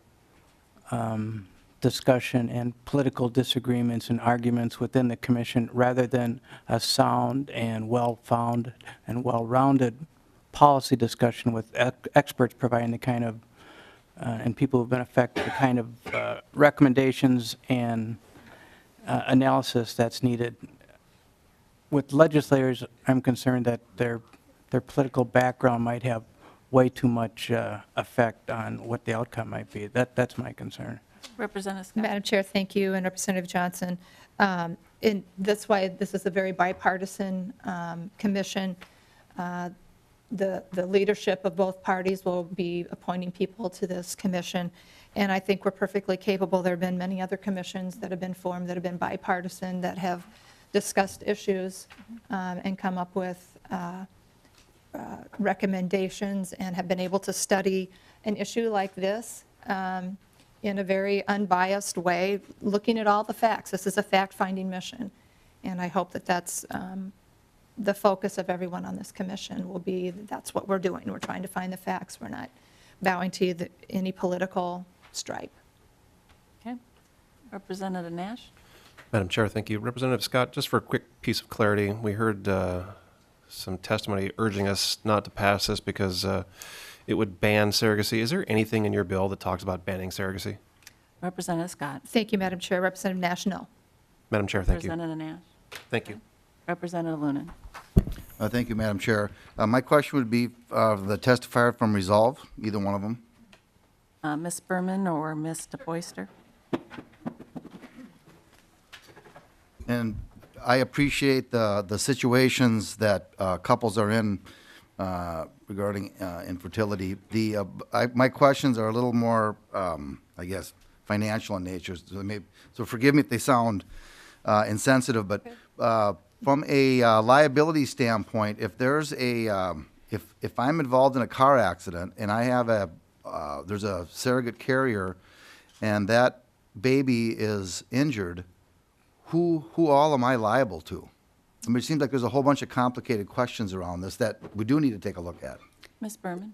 discussion and political disagreements and arguments within the commission, rather than a sound and well-founded and well-rounded policy discussion with experts providing the kind of, and people who've been affected, the kind of recommendations and analysis that's needed. With legislators, I'm concerned that their political background might have way too much effect on what the outcome might be. That's my concern. Representative Scott. Madam Chair, thank you, and Representative Johnson. And that's why this is a very bipartisan commission. The leadership of both parties will be appointing people to this commission, and I think we're perfectly capable. There have been many other commissions that have been formed that have been bipartisan, that have discussed issues and come up with recommendations, and have been able to study an issue like this in a very unbiased way, looking at all the facts. This is a fact-finding mission, and I hope that that's the focus of everyone on this commission will be. That's what we're doing. We're trying to find the facts. We're not bowing to any political stripe. Okay. Representative Nash. Madam Chair, thank you. Representative Scott, just for a quick piece of clarity, we heard some testimony urging us not to pass this because it would ban surrogacy. Is there anything in your bill that talks about banning surrogacy? Representative Scott. Thank you, Madam Chair. Representative Nash, no. Madam Chair, thank you. Representative Nash. Thank you. Representative Loonan. Thank you, Madam Chair. My question would be the testifier from Resolve, either one of them. Ms. Berman or Ms. DePoyster. And I appreciate the situations that couples are in regarding infertility. My questions are a little more, I guess, financial in nature. So forgive me if they sound insensitive, but from a liability standpoint, if there's a if I'm involved in a car accident and I have there's a surrogate carrier and that baby is injured, who all am I liable to? I mean, it seems like there's a whole bunch of complicated questions around this that we do need to take a look at. Ms. Berman?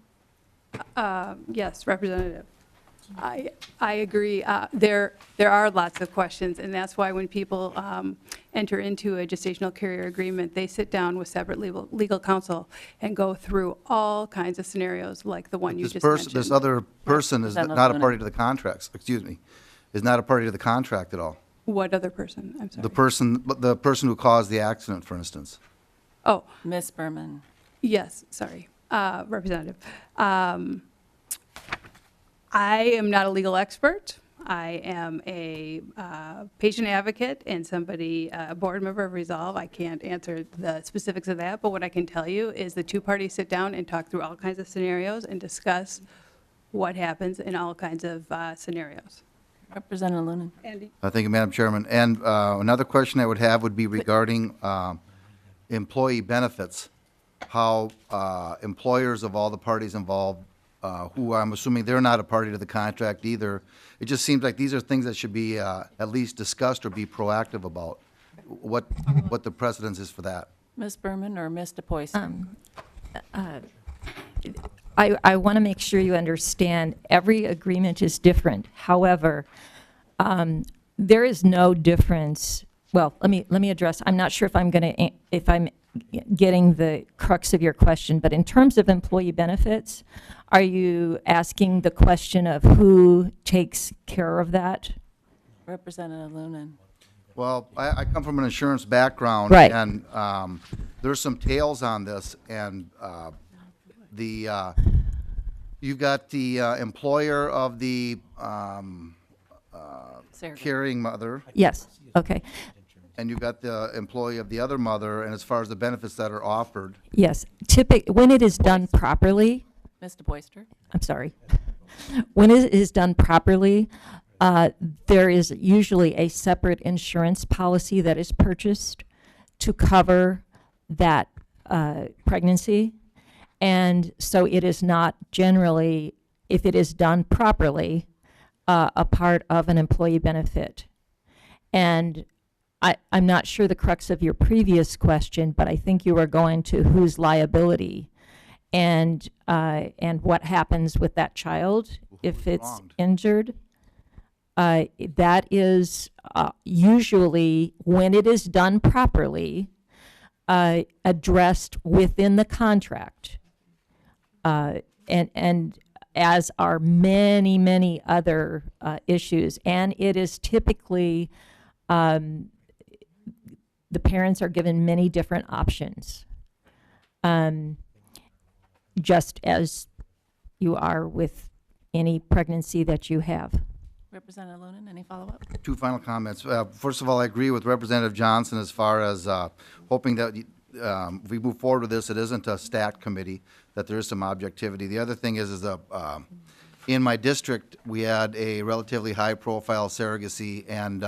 Yes, Representative. I agree. There are lots of questions, and that's why when people enter into a gestational carrier agreement, they sit down with separate legal counsel and go through all kinds of scenarios like the one you just mentioned. This other person is not a party to the contracts, excuse me, is not a party to the contract at all. What other person? I'm sorry. The person who caused the accident, for instance. Oh, Ms. Berman? yes, sorry, Representative. I am not a legal expert. I am a patient advocate and a board member of Resolve. I can't answer the specifics of that, but what I can tell you is the two parties sit down and talk through all kinds of scenarios and discuss what happens in all kinds of scenarios. Representative Loonan? Andy? Thank you, Madam Chairman. And another question I would have would be regarding employee benefits, how employers of all the parties involved, who I'm assuming they're not a party to the contract either, it just seems like these are things that should be at least discussed or be proactive about. What the precedence is for that. Ms. Berman or Ms. DePoyster? I want to make sure you understand every agreement is different. However, there is no difference. Well, let me address. I'm not sure if I'm getting the crux of your question, but in terms of employee benefits, are you asking the question of who takes care of that? Representative Loonan? Well, I come from an insurance background. Right. And there's some tails on this, and you've got the employer of the carrying mother, Yes. Okay. and you've got the employee of the other mother, and as far as the benefits that are offered. Yes. When it is done properly, Ms. DePoyster? I'm sorry. When it is done properly, there is usually a separate insurance policy that is purchased to cover that pregnancy. And so it is not generally, if it is done properly, a part of an employee benefit. And I'm not sure the crux of your previous question, but I think you were going to whose liability and what happens with that child if it's wronged? injured. That is usually, when it is done properly, addressed within the contract. And as are many, many other issues. And it is typically, the parents are given many different options, just as you are with any pregnancy that you have. Representative Loonan, any follow-up? Two final comments. First of all, I agree with Representative Johnson as far as hoping that if we move forward with this, it isn't a stacked committee, that there is some objectivity. The other thing is in my district, we had a relatively high-profile surrogacy, and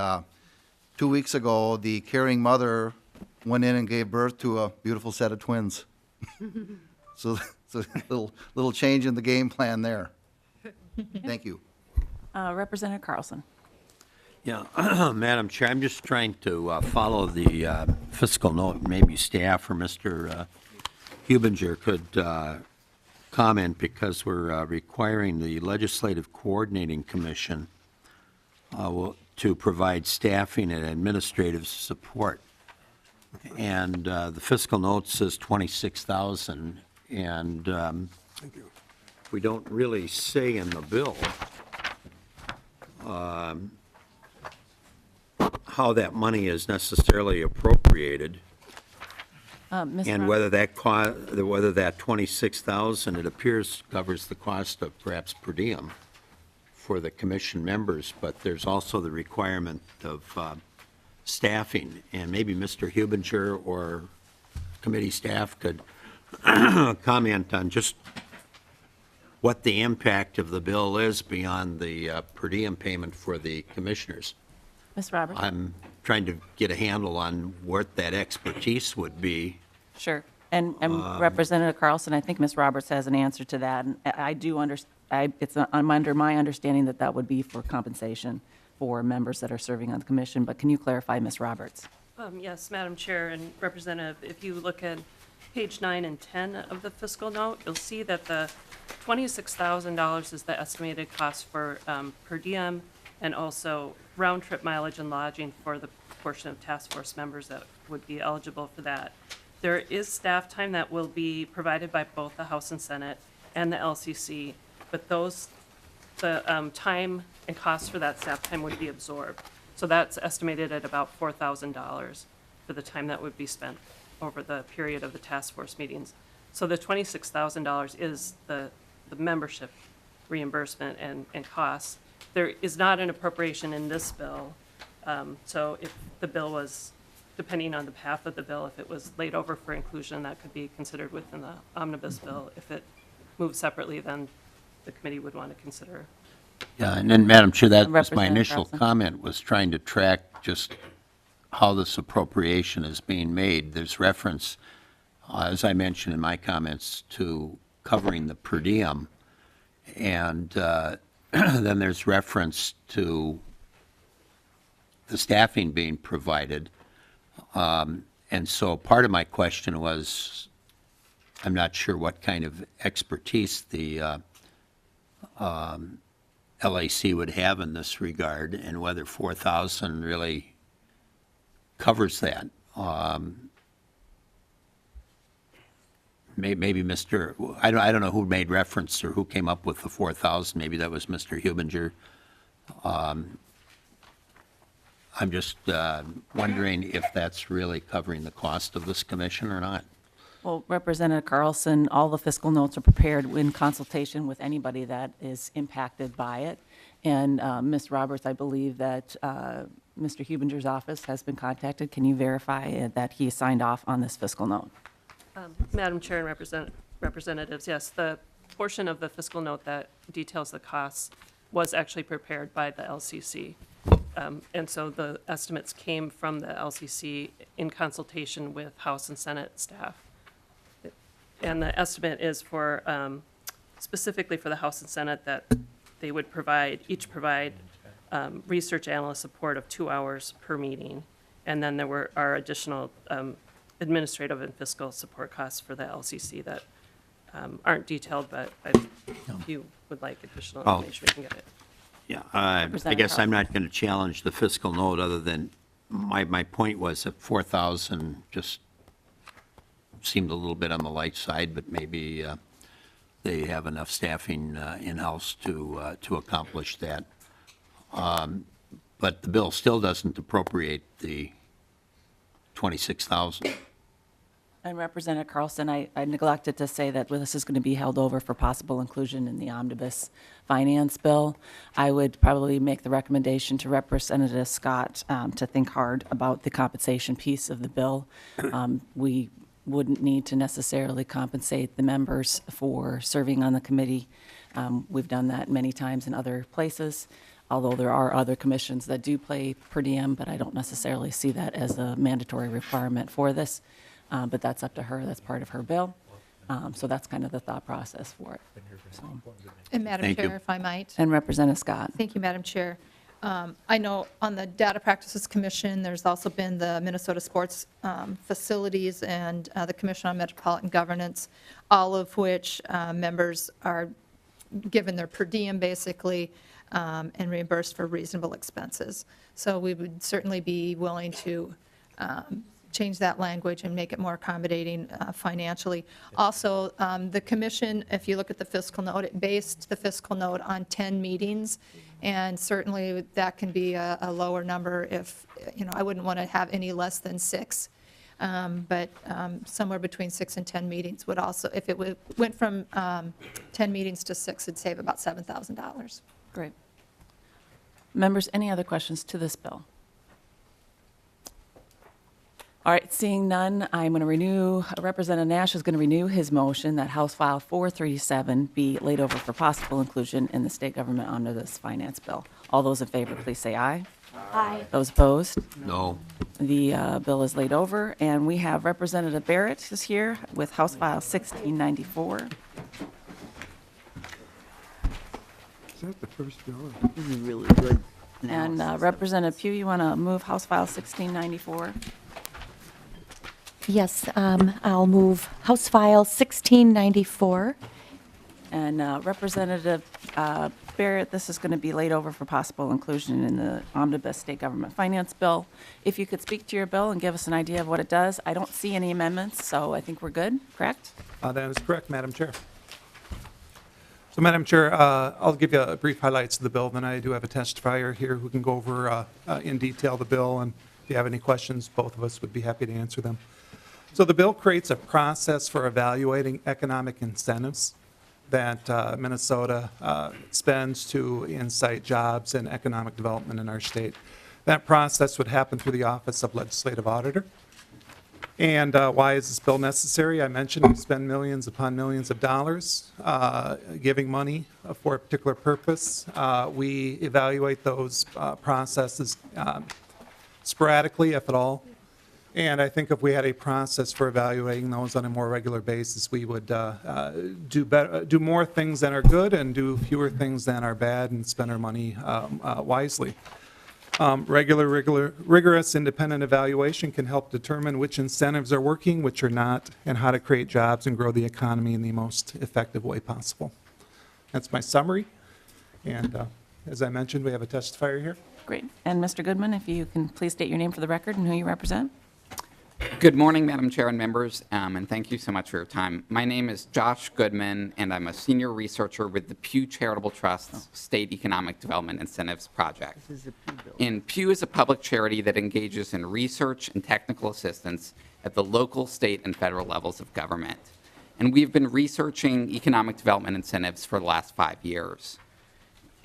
2 weeks ago, the carrying mother went in and gave birth to a beautiful set of twins. So little change in the game plan there. Thank you. Representative Carlson? Yeah, Madam Chair, I'm just trying to follow the fiscal note. Maybe staff or Mr. Hubinger could comment, because we're requiring the Legislative Coordinating Commission to provide staffing and administrative support. And the fiscal note says $26,000, and we don't really say in the bill how that money is necessarily appropriated, and whether that $26,000, it appears, covers the cost of perhaps per diem for the commission members, but there's also the requirement of staffing, and maybe Mr. Hubinger or committee staff could comment on just what the impact of the bill is beyond the per diem payment for the commissioners. Ms. Roberts? I'm trying to get a handle on what that expertise would be. Sure. And Representative Carlson, I think Ms. Roberts has an answer to that. And I do I'm under my understanding that that would be for compensation for members that are serving on the commission. But can you clarify, Ms. Roberts? Yes, Madam Chair and Representative, if you look at page 9 and 10 of the fiscal note, you'll see that the $26,000 is the estimated cost for per diem and also round-trip mileage and lodging for the portion of task force members that would be eligible for that. There is staff time that will be provided by both the House and Senate and the LCC, but the time and cost for that staff time would be absorbed. So that's estimated at about $4,000 for the time that would be spent over the period of the task force meetings. So the $26,000 is the membership reimbursement and costs. There is not an appropriation in this bill. So if the bill was, depending on the path of the bill, if it was laid over for inclusion, that could be considered within the omnibus bill. If it moved separately, then the committee would want to consider. Yeah, and then, Madam Chair, that was my Representative initial Carlson. comment, was trying to track just how this appropriation is being made. There's reference, as I mentioned in my comments, to covering the per diem, and then there's reference to the staffing being provided. And so part of my question was, I'm not sure what kind of expertise the LAC would have in this regard, and whether 4,000 really covers that. Maybe Mr., I don't know who made reference or who came up with the 4,000. Maybe that was Mr. Hubinger. I'm just wondering if that's really covering the cost of this commission or not. Well, Representative Carlson, all the fiscal notes are prepared in consultation with anybody that is impacted by it. And Ms. Roberts, I believe that Mr. Hubinger's office has been contacted. Can you verify that he signed off on this fiscal note? Madam Chair and representatives, yes, the portion of the fiscal note that details the costs was actually prepared by the LCC. And so the estimates came from the LCC in consultation with House and Senate staff. And the estimate is for, specifically for the House and Senate, that they would each provide research analyst support of 2 hours per meeting. And then there are additional administrative and fiscal support costs for the LCC that aren't detailed, but if you would like additional information, we can get it. Yeah, I guess I'm not going to challenge the fiscal note, other than my point was that 4,000 just seemed a little bit on the light side, but maybe they have enough staffing in-house to accomplish that. But the bill still doesn't appropriate the 26,000. And Representative Carlson, I neglected to say that this is going to be held over for possible inclusion in the omnibus finance bill. I would probably make the recommendation to Representative Scott to think hard about the compensation piece of the bill. We wouldn't need to necessarily compensate the members for serving on the committee. We've done that many times in other places, although there are other commissions that do pay per diem, but I don't necessarily see that as a mandatory requirement for this. But that's up to her. That's part of her bill. So that's kind of the thought process for it. So. And Madam Thank you. Chair, if I might. And Representative Scott. Thank you, Madam Chair. I know on the Data Practices Commission, there's also been the Minnesota Sports Facilities and the Commission on Metropolitan Governance, all of which members are given their per diem, basically, and reimbursed for reasonable expenses. So we would certainly be willing to change that language and make it more accommodating financially. Also, the commission, if you look at the fiscal note, it based the fiscal note on 10 meetings, and certainly that can be a lower number if, I wouldn't want to have any less than 6, but somewhere between 6 and 10 meetings would also, if it went from 10 meetings to 6, it'd save about $7,000. Great. Members, any other questions to this bill? All right, seeing none, I'm going to renew, Representative Nash is going to renew his motion that House File 437 be laid over for possible inclusion in the state government omnibus finance bill. All those in favor, please say aye. Aye. Those opposed? No. The bill is laid over, and we have Representative Barrett is here with House File 1694. Is that the first bill? This is really good. And Representative Pugh, you want to move House File 1694? Yes, I'll move House File 1694. And Representative Barrett, this is going to be laid over for possible inclusion in the omnibus state government finance bill. If you could speak to your bill and give us an idea of what it does. I don't see any amendments, so I think we're good, correct? That is correct, Madam Chair. So, Madam Chair, I'll give you a brief highlights of the bill, then I do have a testifier here who can go over in detail the bill, and if you have any questions, both of us would be happy to answer them. So the bill creates a process for evaluating economic incentives that Minnesota spends to incite jobs and economic development in our state. That process would happen through the Office of Legislative Auditor. And why is this bill necessary? I mentioned we spend millions upon millions of dollars giving money for a particular purpose. We evaluate those processes sporadically, if at all. And I think if we had a process for evaluating those on a more regular basis, we would do more things than are good and do fewer things than are bad and spend our money wisely. Rigorous independent evaluation can help determine which incentives are working, which are not, and how to create jobs and grow the economy in the most effective way possible. That's my summary. And as I mentioned, we have a testifier here. Great. And Mr. Goodman, if you can please state your name for the record and who you represent. Good morning, Madam Chair and members, and thank you so much for your time. My name is Josh Goodman, and I'm a senior researcher with the Pew Charitable Trust's State Economic Development Incentives Project. And Pew is a public charity that engages in research and technical assistance at the local, state, and federal levels of government. And we've been researching economic development incentives for the last 5 years.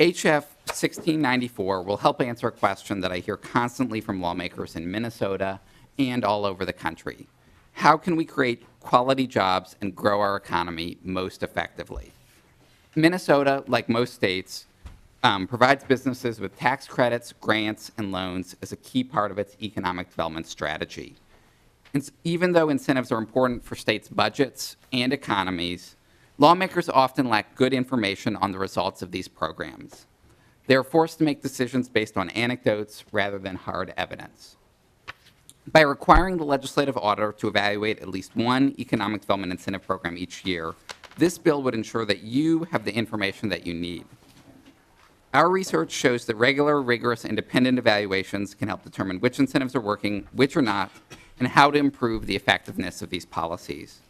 HF 1694 will help answer a question that I hear constantly from lawmakers in Minnesota and all over the country. How can we create quality jobs and grow our economy most effectively? Minnesota, like most states, provides businesses with tax credits, grants, and loans as a key part of its economic development strategy. And even though incentives are important for states' budgets and economies, lawmakers often lack good information on the results of these programs. They are forced to make decisions based on anecdotes rather than hard evidence. By requiring the legislative auditor to evaluate at least one economic development incentive program each year, this bill would ensure that you have the information that you need. Our research shows that regular, rigorous, independent evaluations can help determine which incentives are working, which are not, and how to improve the effectiveness of these policies.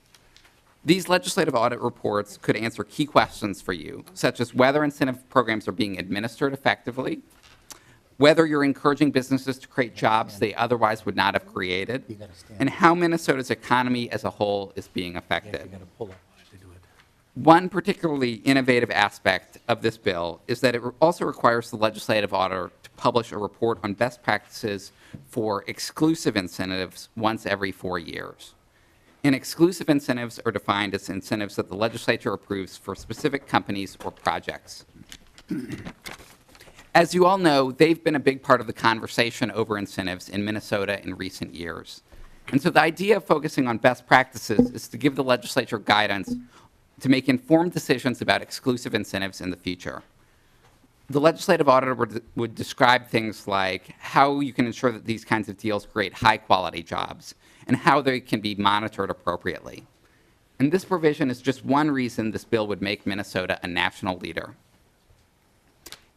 These legislative audit reports could answer key questions for you, such as whether incentive programs are being administered effectively, whether you're encouraging businesses to create jobs they otherwise would not have created, and how Minnesota's economy as a whole is being affected. One particularly innovative aspect of this bill is that it also requires the legislative auditor to publish a report on best practices for exclusive incentives once every 4 years. And exclusive incentives are defined as incentives that the legislature approves for specific companies or projects. As you all know, they've been a big part of the conversation over incentives in Minnesota in recent years. And so the idea of focusing on best practices is to give the legislature guidance to make informed decisions about exclusive incentives in the future. The legislative auditor would describe things like how you can ensure that these kinds of deals create high-quality jobs and how they can be monitored appropriately. And this provision is just one reason this bill would make Minnesota a national leader.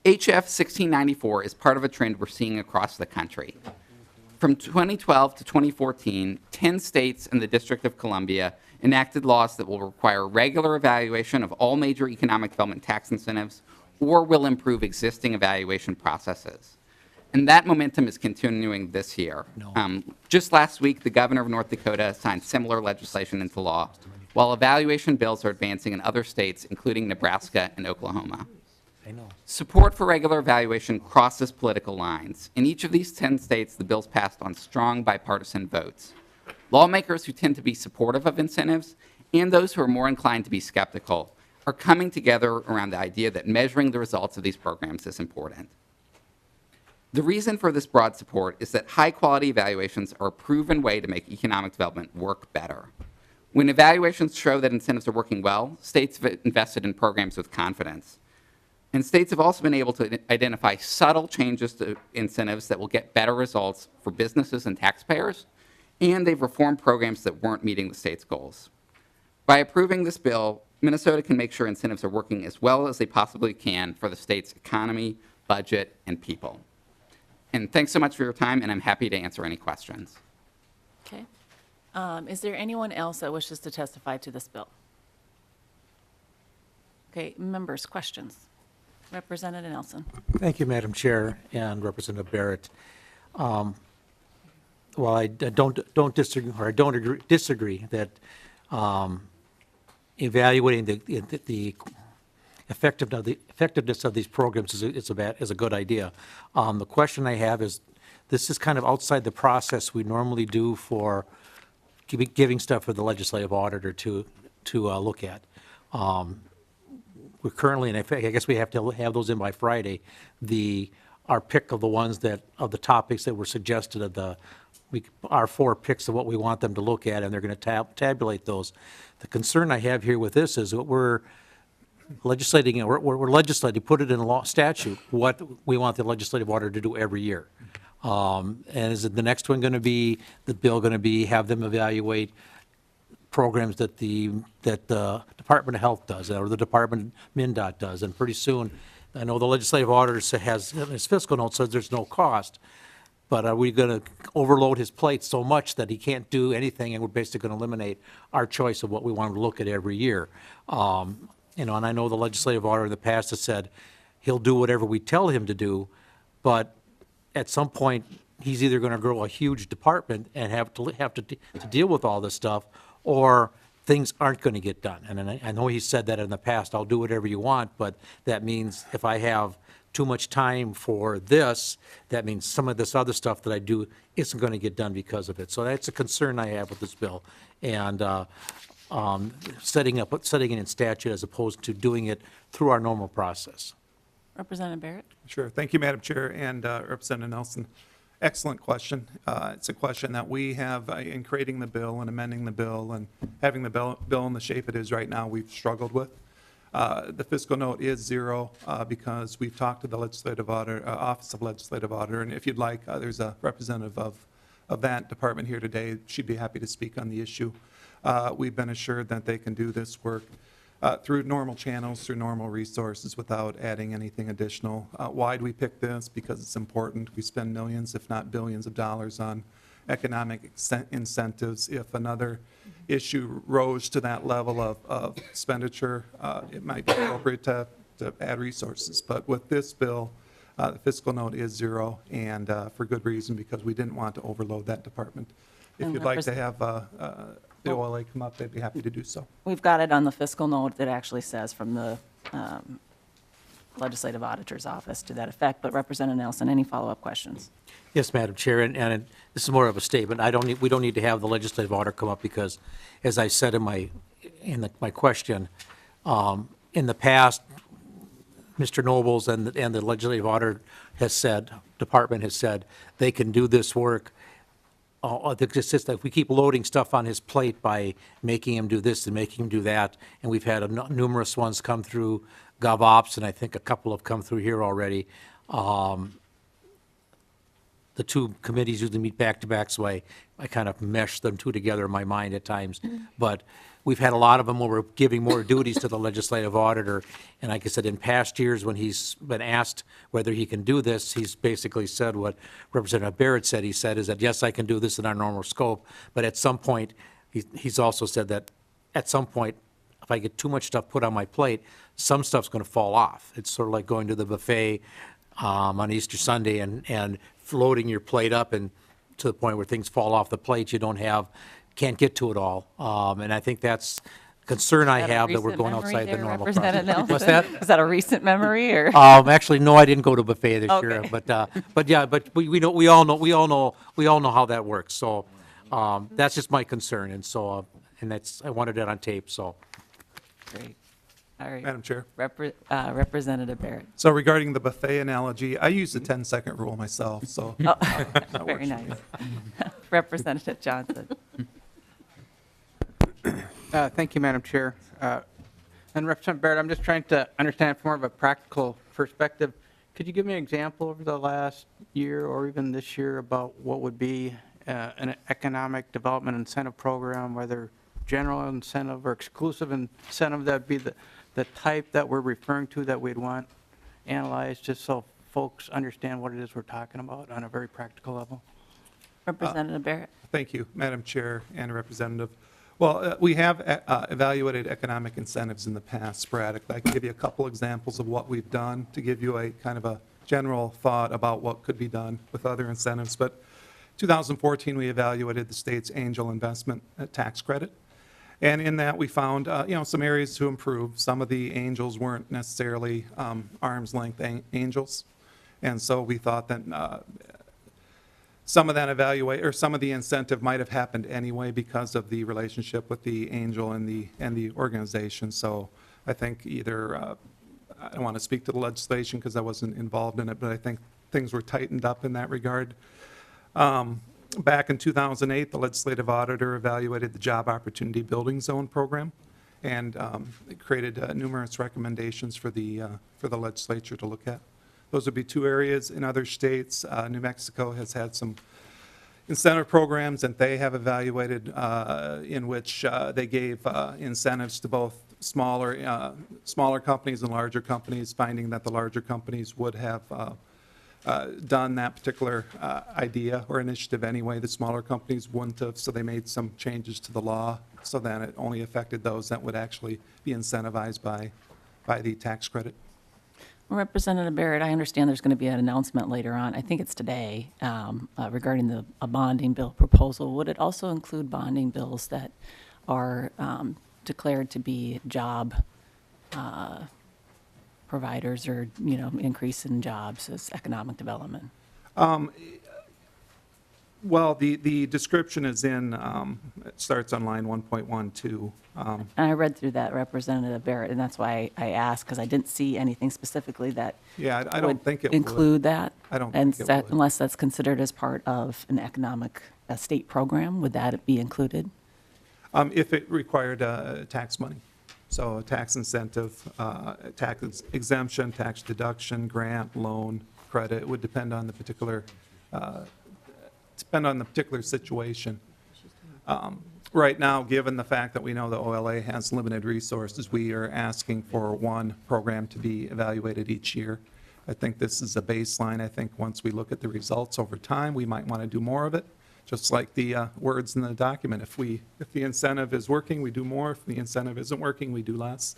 HF 1694 is part of a trend we're seeing across the country. From 2012 to 2014, 10 states and the District of Columbia enacted laws that will require regular evaluation of all major economic development tax incentives or will improve existing evaluation processes. And that momentum is continuing this year. Just last week, the governor of North Dakota signed similar legislation into law, while evaluation bills are advancing in other states, including Nebraska and Oklahoma. I know. Support for regular evaluation crosses political lines. In each of these 10 states, the bills passed on strong bipartisan votes. Lawmakers who tend to be supportive of incentives and those who are more inclined to be skeptical are coming together around the idea that measuring the results of these programs is important. The reason for this broad support is that high-quality evaluations are a proven way to make economic development work better. When evaluations show that incentives are working well, states have invested in programs with confidence. And states have also been able to identify subtle changes to incentives that will get better results for businesses and taxpayers, and they've reformed programs that weren't meeting the state's goals. By approving this bill, Minnesota can make sure incentives are working as well as they possibly can for the state's economy, budget, and people. And thanks so much for your time, and I'm happy to answer any questions. Okay. Is there anyone else that wishes to testify to this bill? Okay, members, questions? Representative Nelson. Thank you, Madam Chair and Representative Barrett. Well, I don't disagree, or I don't disagree that evaluating the effectiveness of these programs is a good idea. The question I have is, this is kind of outside the process we normally do for giving stuff for the legislative auditor to look at. We're currently, and I guess we have to have those in by Friday, our pick of the ones of the topics that were suggested our 4 picks of what we want them to look at, and they're going to tabulate those. The concern I have here with this is what we're legislating, put it in law statute, what we want the legislative auditor to do every year. And is the next one going to be, the bill going to be, have them evaluate programs that the Department of Health does, or the Department MnDOT does, and pretty soon, I know the legislative auditor has, his fiscal note says there's no cost, but are we going to overload his plate so much that he can't do anything, and we're basically going to eliminate our choice of what we want to look at every year? And I know the legislative auditor in the past has said he'll do whatever we tell him to do, but at some point, he's either going to grow a huge department and have to deal with all this stuff, or things aren't going to get done. And I know he said that in the past, I'll do whatever you want, but that means if I have too much time for this, that means some of this other stuff that I do isn't going to get done because of it. So that's a concern I have with this bill. And setting it in statute as opposed to doing it through our normal process. Representative Barrett. Sure. Thank you, Madam Chair, and Representative Nelson. Excellent question. It's a question that we have in creating the bill and amending the bill and having the bill in the shape it is right now, we've struggled with. The fiscal note is 0 because we've talked to the Legislative Auditor, Office of Legislative Auditor, and if you'd like, there's a representative of that department here today. She'd be happy to speak on the issue. We've been assured that they can do this work through normal channels, through normal resources, without adding anything additional. Why do we pick this? Because it's important. We spend millions, if not billions of dollars on economic incentives. If another issue rose to that level of expenditure, it might be appropriate to add resources. But with this bill, the fiscal note is 0, and for good reason, because we didn't want to overload that department. If And you'd like to have the OLA come up, they'd be happy to do so. We've got it on the fiscal note that actually says from the Legislative Auditor's Office to that effect. But Representative Nelson, any follow-up questions? Yes, Madam Chair, and this is more of a statement. We don't need to have the legislative auditor come up because, as I said in my question, in the past, Mr. Nobles and the legislative auditor department has said they can do this work. It's just that we keep loading stuff on his plate by making him do this and making him do that, and we've had numerous ones come through GovOps, and I think a couple have come through here already. The 2 committees usually meet back-to-back, so I kind of mesh them 2 together in my mind at times. But we've had a lot of them where we're giving more duties to the legislative auditor. And like I said, in past years, when he's been asked whether he can do this, he's basically said what Representative Barrett said. He said is that, yes, I can do this in our normal scope. But at some point, he's also said that at some point, if I get too much stuff put on my plate, some stuff's going to fall off. It's sort of like going to the buffet on Easter Sunday and floating your plate up and to the point where things fall off the plate, can't get to it all. And I think that's concern I Is that a have that we're recent going memory outside the there, normal Representative process. What's Nelson? that? Is that a recent memory, or? Actually, no, I didn't go to a buffet this year, Okay. but yeah, but we all know how that works. So that's just my concern, and so and that's I wanted that on tape. So Great. All right. Madam Chair. Representative Barrett. So regarding the buffet analogy, I use the 10-second rule myself, so. Oh, very nice. Representative Johnson. Thank you, Madam Chair. And Representative Barrett, I'm just trying to understand from more of a practical perspective. Could you give me an example over the last year or even this year about what would be an economic development incentive program, whether general incentive or exclusive incentive? That'd be the type that we're referring to that we'd want analyzed, just so folks understand what it is we're talking about on a very practical level. Representative Barrett. Thank you, Madam Chair and Representative. Well, we have evaluated economic incentives in the past sporadically. I can give you a couple examples of what we've done to give you a kind of a general thought about what could be done with other incentives. But 2014, we evaluated the state's angel investment tax credit. And in that, we found, some areas to improve. Some of the angels weren't necessarily arm's length angels. And so we thought that some of that some of the incentive might have happened anyway because of the relationship with the angel and the organization. So I think either, I don't want to speak to the legislation because I wasn't involved in it, but I think things were tightened up in that regard. Back in 2008, the legislative auditor evaluated the Job Opportunity Building Zone program, and it created numerous recommendations for the legislature to look at. Those would be two areas. In other states, New Mexico has had some incentive programs that they have evaluated in which they gave incentives to both smaller companies and larger companies, finding that the larger companies would have done that particular idea or initiative anyway. The smaller companies wouldn't have, so they made some changes to the law so that it only affected those that would actually be incentivized by the tax credit. Representative Barrett, I understand there's going to be an announcement later on, I think it's today, regarding a bonding bill proposal. Would it also include bonding bills that are declared to be job providers or, increase in jobs as economic development? Well, the description is in, it starts on line 1.12. And I read through that, Representative Barrett, and that's why I asked, because I didn't see anything specifically that Yeah, I don't think it would. include that. I don't And think it would. unless that's considered as part of an economic state program, would that be included? If it required tax money. So a tax incentive, tax exemption, tax deduction, grant, loan, credit, it would depend on the particular situation. Right now, given the fact that we know the OLA has limited resources, we are asking for one program to be evaluated each year. I think this is a baseline. I think once we look at the results over time, we might want to do more of it, just like the words in the document. If the incentive is working, we do more. If the incentive isn't working, we do less.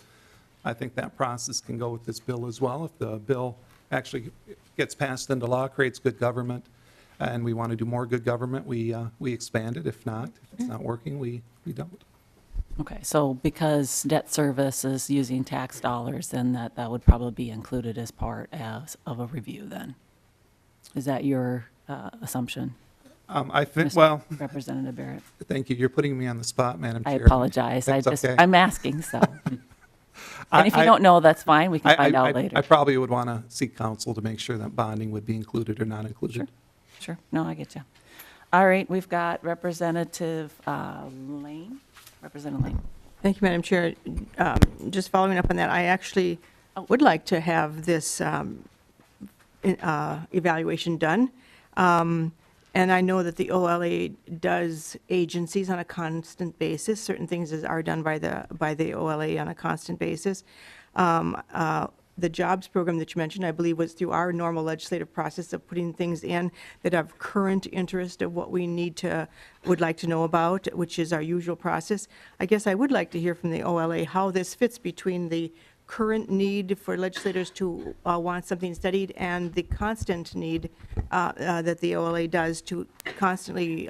I think that process can go with this bill as well. If the bill actually gets passed into law, creates good government, and we want to do more good government, we expand it. If not, if it's not working, we don't. Okay, so because debt service is using tax dollars, then that would probably be included as part of a review then? Is that your assumption? I think, Mr. well, Representative Barrett? thank you. You're putting me on the spot, Madam I Chair. apologize. That's okay. I'm asking, so. And if you don't know, that's fine. We can find out later. I probably would want to seek counsel to make sure that bonding would be included or not included. Sure. No, I get you. All right, we've got Representative Lane. Representative Lane. Thank you, Madam Chair. Just following up on that, I actually would like to have this evaluation done. And I know that the OLA does agencies on a constant basis. Certain things are done by the OLA on a constant basis. The jobs program that you mentioned, I believe, was through our normal legislative process of putting things in that have current interest of what we would like to know about, which is our usual process. I guess I would like to hear from the OLA how this fits between the current need for legislators to want something studied and the constant need that the OLA does to constantly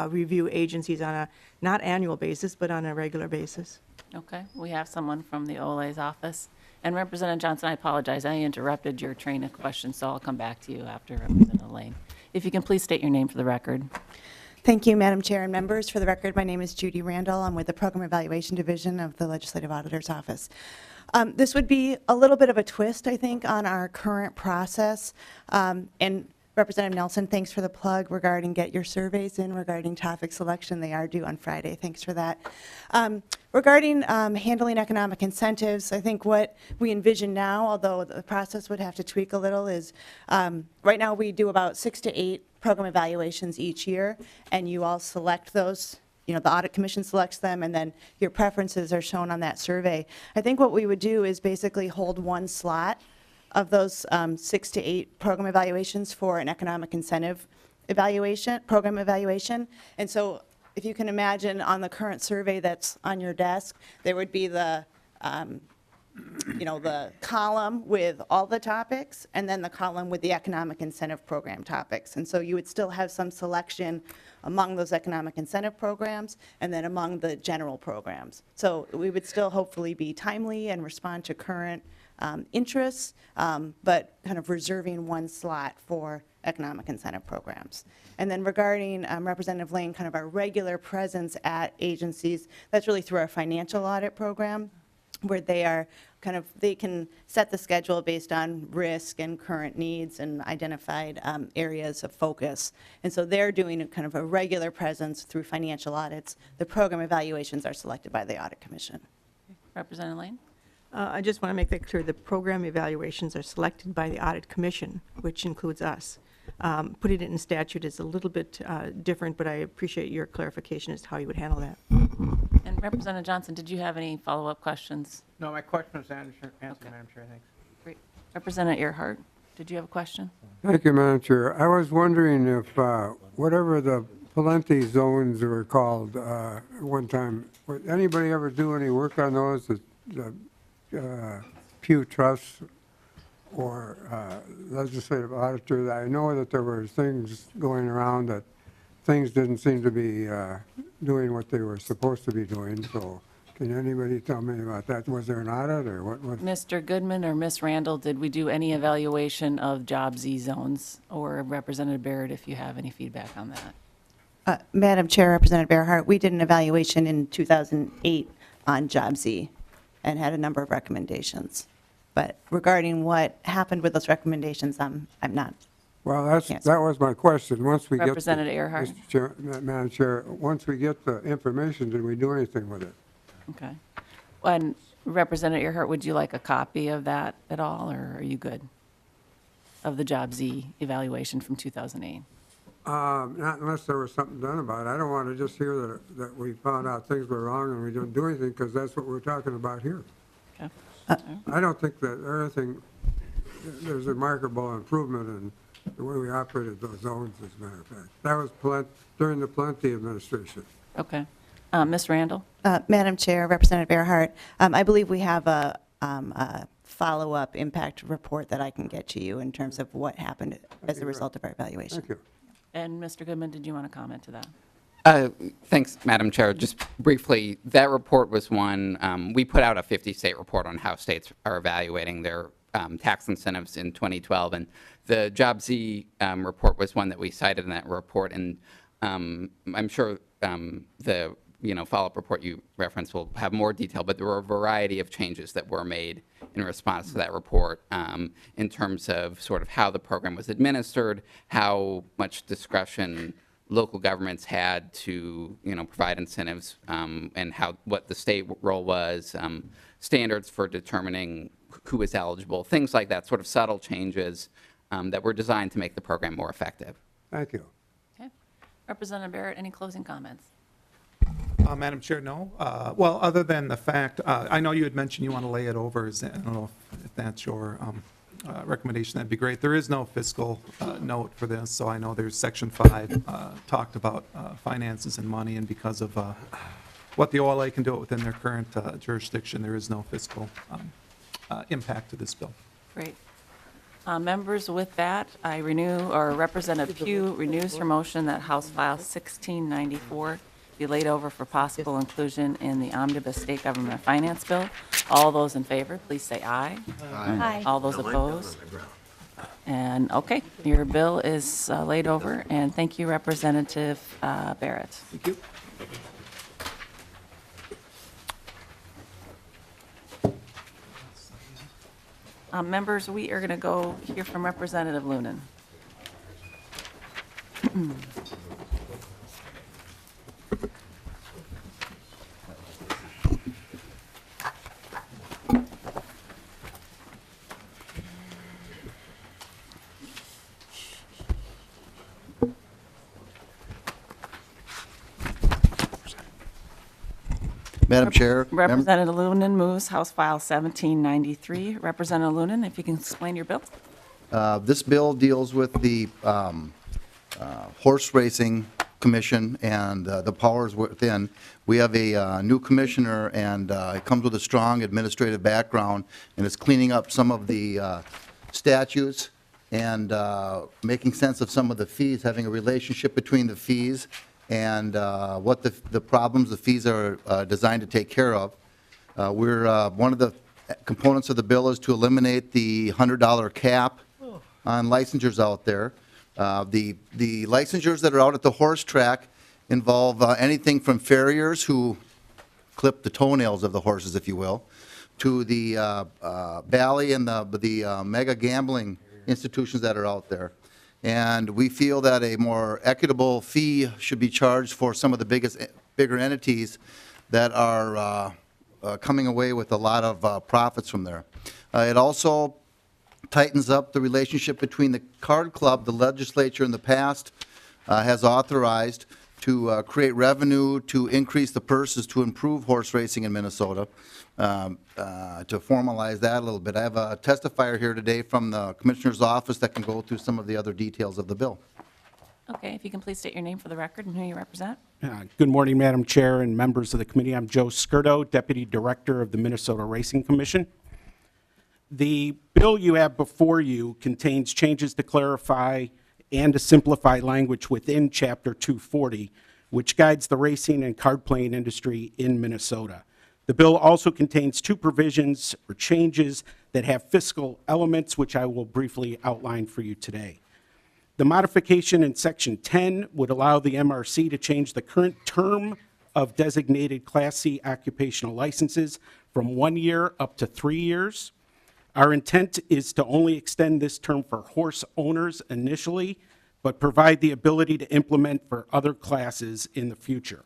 review agencies on a not annual basis, but on a regular basis. Okay, we have someone from the OLA's office. And Representative Johnson, I apologize, I interrupted your train of questions, so I'll come back to you after Representative Lane. If you can please state your name for the record. Thank you, Madam Chair and members. For the record, my name is Judy Randall. I'm with the Program Evaluation Division of the Legislative Auditor's Office. This would be a little bit of a twist, I think, on our current process. And Representative Nelson, thanks for the plug regarding get your surveys in regarding topic selection. They are due on Friday. Thanks for that. Regarding handling economic incentives, I think what we envision now, although the process would have to tweak a little, is right now we do about 6 to 8 program evaluations each year, and you all select those. You know, the Audit Commission selects them, and then your preferences are shown on that survey. I think what we would do is basically hold one slot of those 6 to 8 program evaluations for an economic incentive evaluation, program evaluation. And so if you can imagine on the current survey that's on your desk, there would be the the column with all the topics, and then the column with the economic incentive program topics. And so you would still have some selection among those economic incentive programs and then among the general programs. So we would still hopefully be timely and respond to current interests, but kind of reserving one slot for economic incentive programs. And then regarding Representative Lane, kind of our regular presence at agencies, that's really through our financial audit program, where they can set the schedule based on risk and current needs and identified areas of focus. And so they're doing kind of a regular presence through financial audits. The program evaluations are selected by the Audit Commission. Representative Lane? I just want to make that clear. The program evaluations are selected by the Audit Commission, which includes us. Putting it in statute is a little bit different, but I appreciate your clarification as to how you would handle that. And Representative Johnson, did you have any follow-up questions? No, my question was answered, Madam Chair, thanks. Great. Representative Earhart, did you have a question? Thank you, Madam Chair. I was wondering if whatever the plenty zones were called one time, would anybody ever do any work on those? The Pew Trust or legislative auditor? I know that there were things going around that things didn't seem to be doing what they were supposed to be doing. So can anybody tell me about that? Was there an audit or what? Mr. Goodman or Ms. Randall, did we do any evaluation of Job Z zones? Or Representative Barrett, if you have any feedback on that? Madam Chair, Representative Earhart, we did an evaluation in 2008 on Job Z and had a number of recommendations. But regarding what happened with those recommendations, I'm not. Well, that was my question. Once we Representative Earhart. Mr. Chair, Madam Chair, once we get the information, did we do anything with it? Okay. And Representative Earhart, would you like a copy of that at all, or are you good? Of the Job Z evaluation from 2008? Not unless there was something done about it. I don't want to just hear that we found out things were wrong and we didn't do anything, because that's what we're talking about here. Okay. I don't think that there's a remarkable improvement in the way we operated those zones, as a matter of fact. That was during the Plenty administration. Okay. Ms. Randall? Madam Chair, Representative Earhart, I believe we have a follow-up impact report that I can get to you in terms of what happened as a result of our evaluation. Thank you. And Mr. Goodman, did you want to comment to that? Thanks, Madam Chair. Just briefly, that report was one, we put out a 50-state report on how states are evaluating their tax incentives in 2012, and the Job Z report was one that we cited in that report, and I'm sure the follow-up report you referenced will have more detail, but there were a variety of changes that were made in response to that report in terms of sort of how the program was administered, how much discretion local governments had to provide incentives, and what the state role was, standards for determining who was eligible, things like that, sort of subtle changes that were designed to make the program more effective. Thank you. Okay. Representative Barrett, any closing comments? Madam Chair, no. Well, other than the fact, I know you had mentioned you want to lay it over. I don't know if that's your recommendation. That'd be great. There is no fiscal note for this, so I know there's Section 5 talked about finances and money, and because of what the OLA can do it within their current jurisdiction, there is no fiscal impact to this bill. Great. Members, with that, I renew, or Representative Pugh renews her motion that House File 1694 be laid over for possible inclusion in the omnibus state government finance bill. All those in favor, please say aye. Aye. All those opposed? And, okay, your bill is laid over, and thank you, Representative Barrett. Thank you. Members, we are going to go hear from Representative Loonan. Madam Chair. Representative Loonan moves House File 1793. Representative Loonan, if you can explain your bill. This bill deals with the Horse Racing Commission and the powers within. We have a new commissioner, and it comes with a strong administrative background, and it's cleaning up some of the statutes and making sense of some of the fees, having a relationship between the fees and what the problems the fees are designed to take care of. One of the components of the bill is to eliminate the $100 cap on licensures out there. The licensures that are out at the horse track involve anything from farriers who clip the toenails of the horses, if you will, to the Bally and the mega gambling institutions that are out there. And we feel that a more equitable fee should be charged for some of the bigger entities that are coming away with a lot of profits from there. It also tightens up the relationship between the card club. The legislature in the past has authorized to create revenue to increase the purses to improve horse racing in Minnesota. To formalize that a little bit, I have a testifier here today from the Commissioner's office that can go through some of the other details of the bill. Okay, if you can please state your name for the record and who you represent. Good morning, Madam Chair and members of the committee. I'm Joe Skirdo, Deputy Director of the Minnesota Racing Commission. The bill you have before you contains changes to clarify and to simplify language within Chapter 240, which guides the racing and card playing industry in Minnesota. The bill also contains two provisions or changes that have fiscal elements, which I will briefly outline for you today. The modification in Section 10 would allow the MRC to change the current term of designated Class C occupational licenses from 1 year up to 3 years. Our intent is to only extend this term for horse owners initially, but provide the ability to implement for other classes in the future.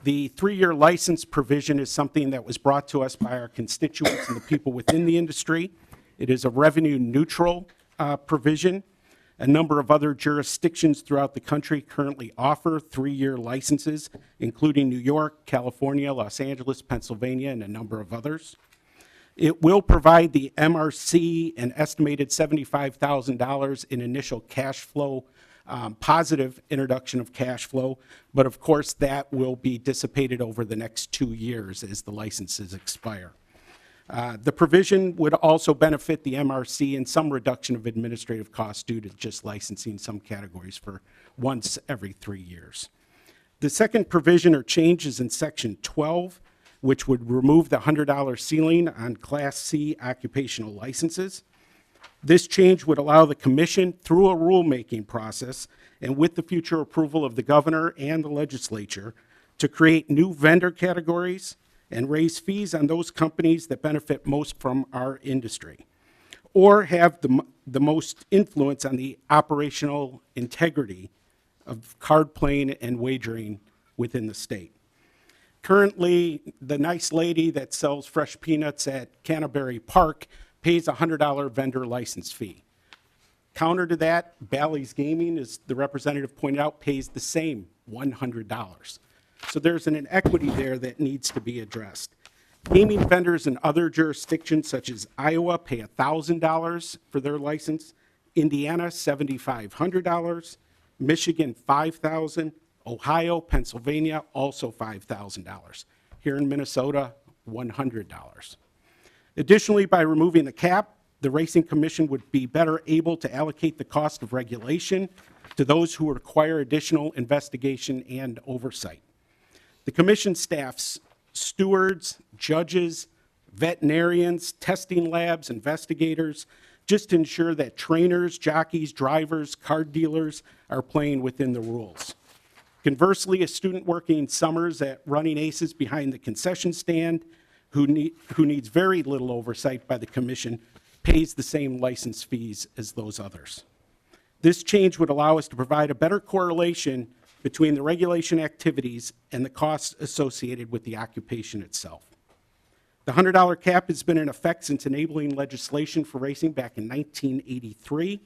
The 3-year license provision is something that was brought to us by our constituents and the people within the industry. It is a revenue neutral provision. A number of other jurisdictions throughout the country currently offer 3-year licenses, including New York, California, Los Angeles, Pennsylvania, and a number of others. It will provide the MRC an estimated $75,000 in initial cash flow, positive introduction of cash flow, but of course that will be dissipated over the next 2 years as the licenses expire. The provision would also benefit the MRC in some reduction of administrative costs due to just licensing some categories for once every 3 years. The second provision or change is in Section 12, which would remove the $100 ceiling on Class C occupational licenses. This change would allow the commission, through a rulemaking process and with the future approval of the governor and the legislature, to create new vendor categories and raise fees on those companies that benefit most from our industry, or have the most influence on the operational integrity of card playing and wagering within the state. Currently, the nice lady that sells fresh peanuts at Canterbury Park pays a $100 vendor license fee. Counter to that, Bally's Gaming, as the representative pointed out, pays the same $100. So there's an inequity there that needs to be addressed. Gaming vendors in other jurisdictions, such as Iowa, pay $1,000 for their license, Indiana, $7,500, Michigan, $5,000, Ohio, Pennsylvania, also $5,000. Here in Minnesota, $100. Additionally, by removing the cap, the Racing Commission would be better able to allocate the cost of regulation to those who require additional investigation and oversight. The commission staffs stewards, judges, veterinarians, testing labs, investigators, just to ensure that trainers, jockeys, drivers, card dealers are playing within the rules. Conversely, a student working summers at running aces behind the concession stand who needs very little oversight by the commission pays the same license fees as those others. This change would allow us to provide a better correlation between the regulation activities and the costs associated with the occupation itself. The $100 cap has been in effect since enabling legislation for racing back in 1983.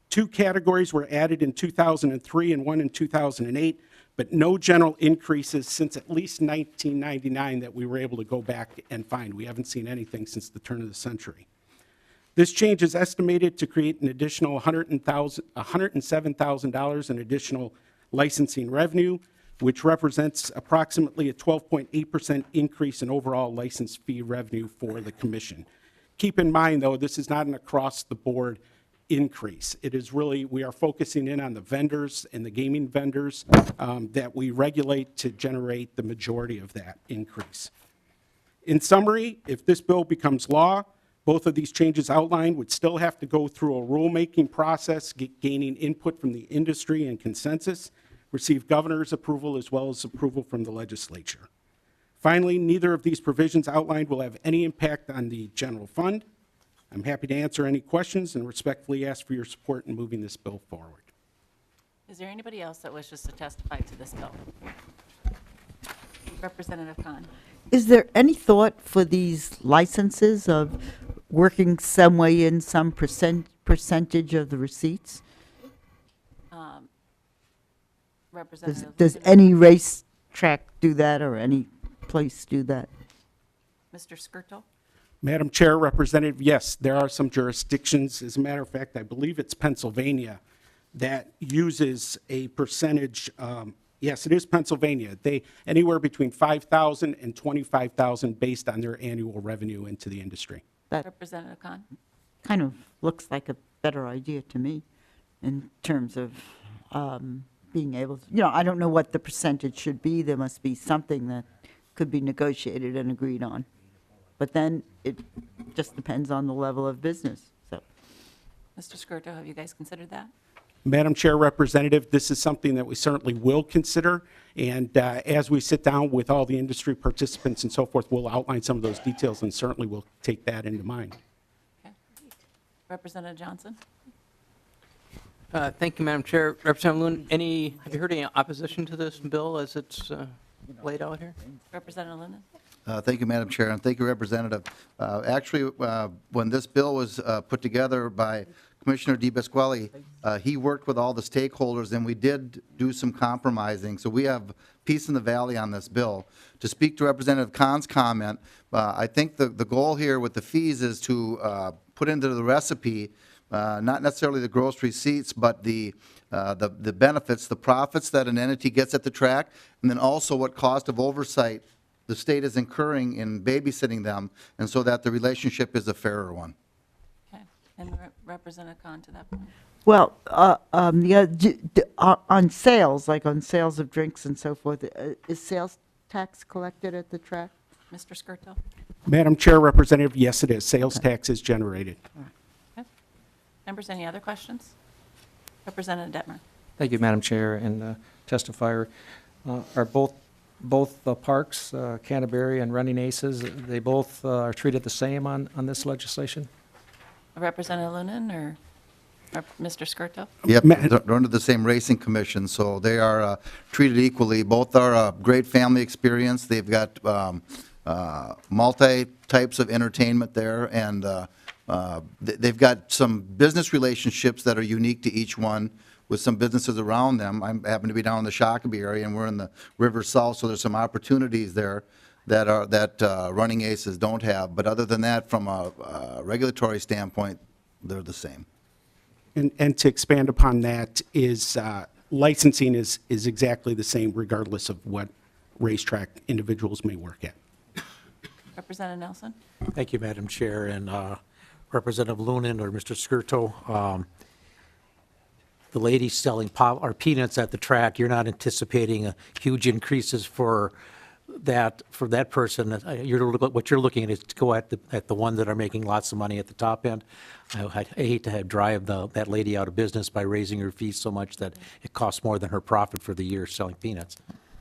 2 categories were added in 2003 and 1 in 2008, but no general increases since at least 1999 that we were able to go back and find. We haven't seen anything since the turn of the century. This change is estimated to create an additional $107,000 in additional licensing revenue, which represents approximately a 12.8% increase in overall license fee revenue for the commission. Keep in mind, though, this is not an across-the-board increase. It is really, we are focusing in on the vendors and the gaming vendors that we regulate to generate the majority of that increase. In summary, if this bill becomes law, both of these changes outlined would still have to go through a rulemaking process, gaining input from the industry and consensus, receive governor's approval as well as approval from the legislature. Finally, neither of these provisions outlined will have any impact on the general fund. I'm happy to answer any questions and respectfully ask for your support in moving this bill forward. Is there anybody else that wishes to testify to this bill? Representative Khan. Is there any thought for these licenses of working some way in some percentage of the receipts? Representative. Does any racetrack do that or any place do that? Mr. Skirtle? Madam Chair, Representative, yes, there are some jurisdictions. As a matter of fact, I believe it's Pennsylvania that uses a percentage. Yes, it is Pennsylvania. They anywhere between $5,000 and $25,000 based on their annual revenue into the industry. That Representative Khan? kind of looks like a better idea to me in terms of being able to, I don't know what the percentage should be. There must be something that could be negotiated and agreed on. But then it just depends on the level of business, so. Mr. Skirtle, have you guys considered that? Madam Chair, Representative, this is something that we certainly will consider, and as we sit down with all the industry participants and so forth, we'll outline some of those details, and certainly we'll take that into mind. Okay. Representative Johnson? Thank you, Madam Chair. Representative Loonan, have you heard any opposition to this bill as it's laid out here? Representative Loonan? Thank you, Madam Chair, and thank you, Representative. Actually, when this bill was put together by Commissioner DePasquale, he worked with all the stakeholders, and we did do some compromising. So we have peace in the valley on this bill. To speak to Representative Khan's comment, I think the goal here with the fees is to put into the recipe not necessarily the gross receipts, but the benefits, the profits that an entity gets at the track, and then also what cost of oversight the state is incurring in babysitting them, and so that the relationship is a fairer one. Okay. And Representative Khan to that point? Well, on sales, like on sales of drinks and so forth, is sales tax collected at the track? Mr. Skirtle? Madam Chair, Representative, yes, it is. Sales tax is generated. Okay. Members, any other questions? Representative Detmer? Thank you, Madam Chair and testifier. Are both the parks, Canterbury and Running Aces, they both are treated the same on this legislation? Representative Loonan or Mr. Skirtle? Yep, they're under the same racing commission, so they are treated equally. Both are a great family experience. They've got multi-types of entertainment there, and they've got some business relationships that are unique to each one with some businesses around them. I happen to be down in the Shakopee area, and we're in the River South, so there's some opportunities there that Running Aces don't have. But other than that, from a regulatory standpoint, they're the same. And to expand upon that is licensing is exactly the same regardless of what racetrack individuals may work at. Representative Nelson? Thank you, Madam Chair, and Representative Loonan or Mr. Skirtle. the lady selling pop or peanuts at the track, you're not anticipating huge increases for that person. What you're looking at is to go at the ones that are making lots of money at the top end. I hate to drive that lady out of business by raising her fees so much that it costs more than her profit for the year selling peanuts.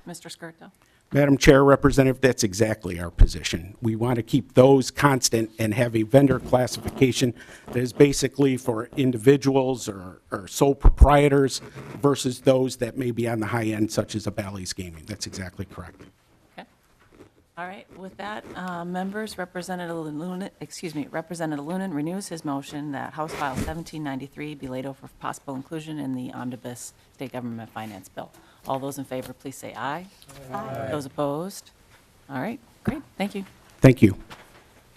Mr. Skirto? Madam Chair, Representative, that's exactly our position. We want to keep those constant and have a vendor classification that is basically for individuals or sole proprietors versus those that may be on the high end, such as a Bally's Gaming. That's exactly correct. Okay. All right, with that, members, Representative Loonan renews his motion that House File 1793 be laid over for possible inclusion in the omnibus state government finance bill. All those in favor, please say aye. Aye. Those opposed? All right, great, thank you. Thank you.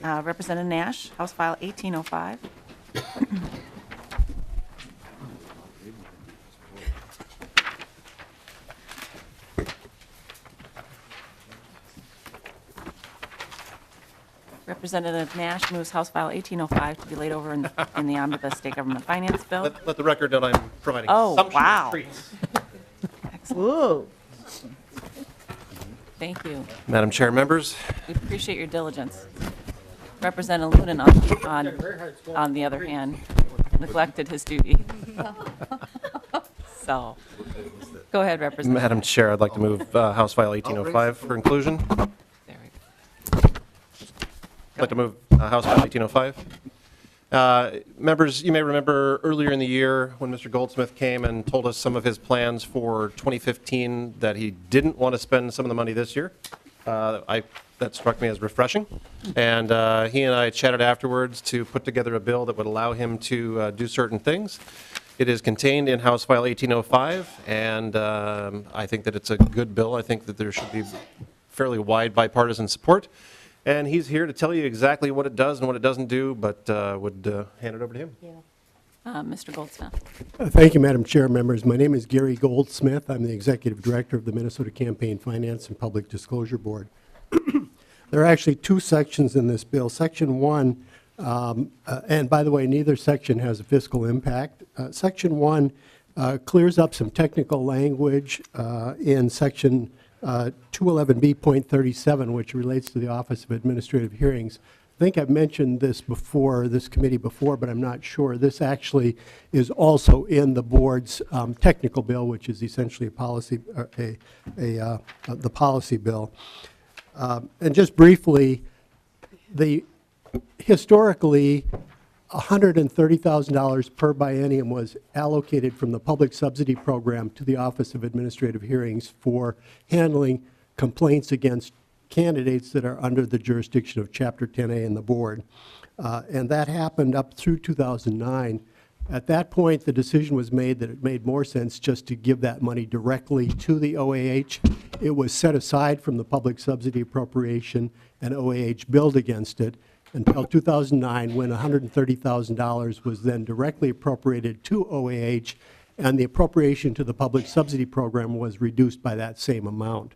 Representative Nash, House File 1805. Representative Nash moves House File 1805 to be laid over in the omnibus state government finance bill. Let the record know I'm providing Oh, sumptuous wow. treats. Whoa. Thank you. Madam Chair, members, We appreciate your diligence. Representative Loonan, on the other hand, neglected his duty. So, go ahead, Representative. Madam Chair, I'd like to move House File 1805 for inclusion. There we go. I'd like to move House File 1805. Members, you may remember earlier in the year when Mr. Goldsmith came and told us some of his plans for 2015 that he didn't want to spend some of the money this year. That struck me as refreshing. And he and I chatted afterwards to put together a bill that would allow him to do certain things. It is contained in House File 1805, and I think that it's a good bill. I think that there should be fairly wide bipartisan support. And he's here to tell you exactly what it does and what it doesn't do, but would hand it over to him. Mr. Goldsmith. Thank you, Madam Chair, members. My name is Gary Goldsmith. I'm the Executive Director of the Minnesota Campaign Finance and Public Disclosure Board. There are actually two sections in this bill. Section 1, and by the way, neither section has a fiscal impact. Section 1 clears up some technical language in Section 211B.37, which relates to the Office of Administrative Hearings. I think I've mentioned this before, this committee before, but I'm not sure. This actually is also in the board's technical bill, which is essentially a policy, the policy bill. And just briefly, historically, $130,000 per biennium was allocated from the public subsidy program to the Office of Administrative Hearings for handling complaints against candidates that are under the jurisdiction of Chapter 10A and the board. And that happened up through 2009. At that point, the decision was made that it made more sense just to give that money directly to the OAH. It was set aside from the public subsidy appropriation, and OAH billed against it until 2009, when $130,000 was then directly appropriated to OAH, and the appropriation to the public subsidy program was reduced by that same amount.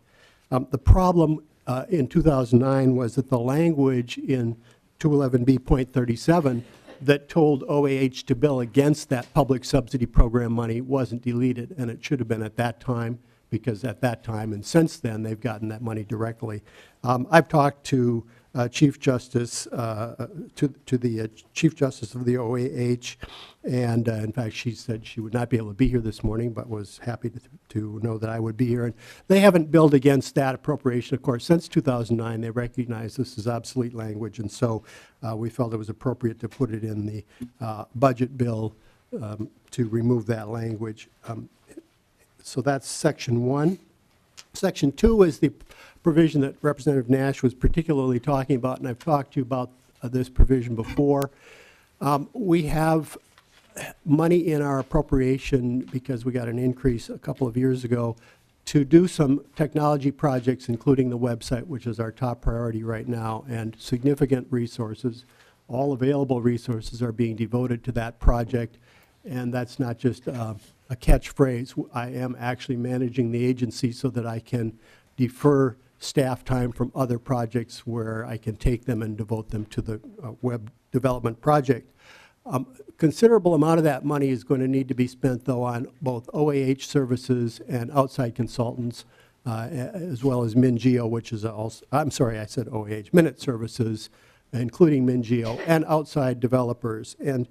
The problem in 2009 was that the language in 211B.37 that told OAH to bill against that public subsidy program money wasn't deleted, and it should have been at that time, because at that time and since then, they've gotten that money directly. I've talked to Chief Justice, to the Chief Justice of the OAH, and in fact, she said she would not be able to be here this morning, but was happy to know that I would be here. And they haven't billed against that appropriation, of course, since 2009. They recognize this is obsolete language, and so we felt it was appropriate to put it in the budget bill to remove that language. So that's Section 1. Section 2 is the provision that Representative Nash was particularly talking about, and I've talked to you about this provision before. We have money in our appropriation, because we got an increase a couple of years ago, to do some technology projects, including the website, which is our top priority right now, and significant resources. All available resources are being devoted to that project, and that's not just a catchphrase. I am actually managing the agency so that I can defer staff time from other projects where I can take them and devote them to the web development project. Considerable amount of that money is going to need to be spent, though, on both OAH services and outside consultants, as well as MinGeo, which is also, I'm sorry, I said OAH, Minute Services, including MinGeo, and outside developers. And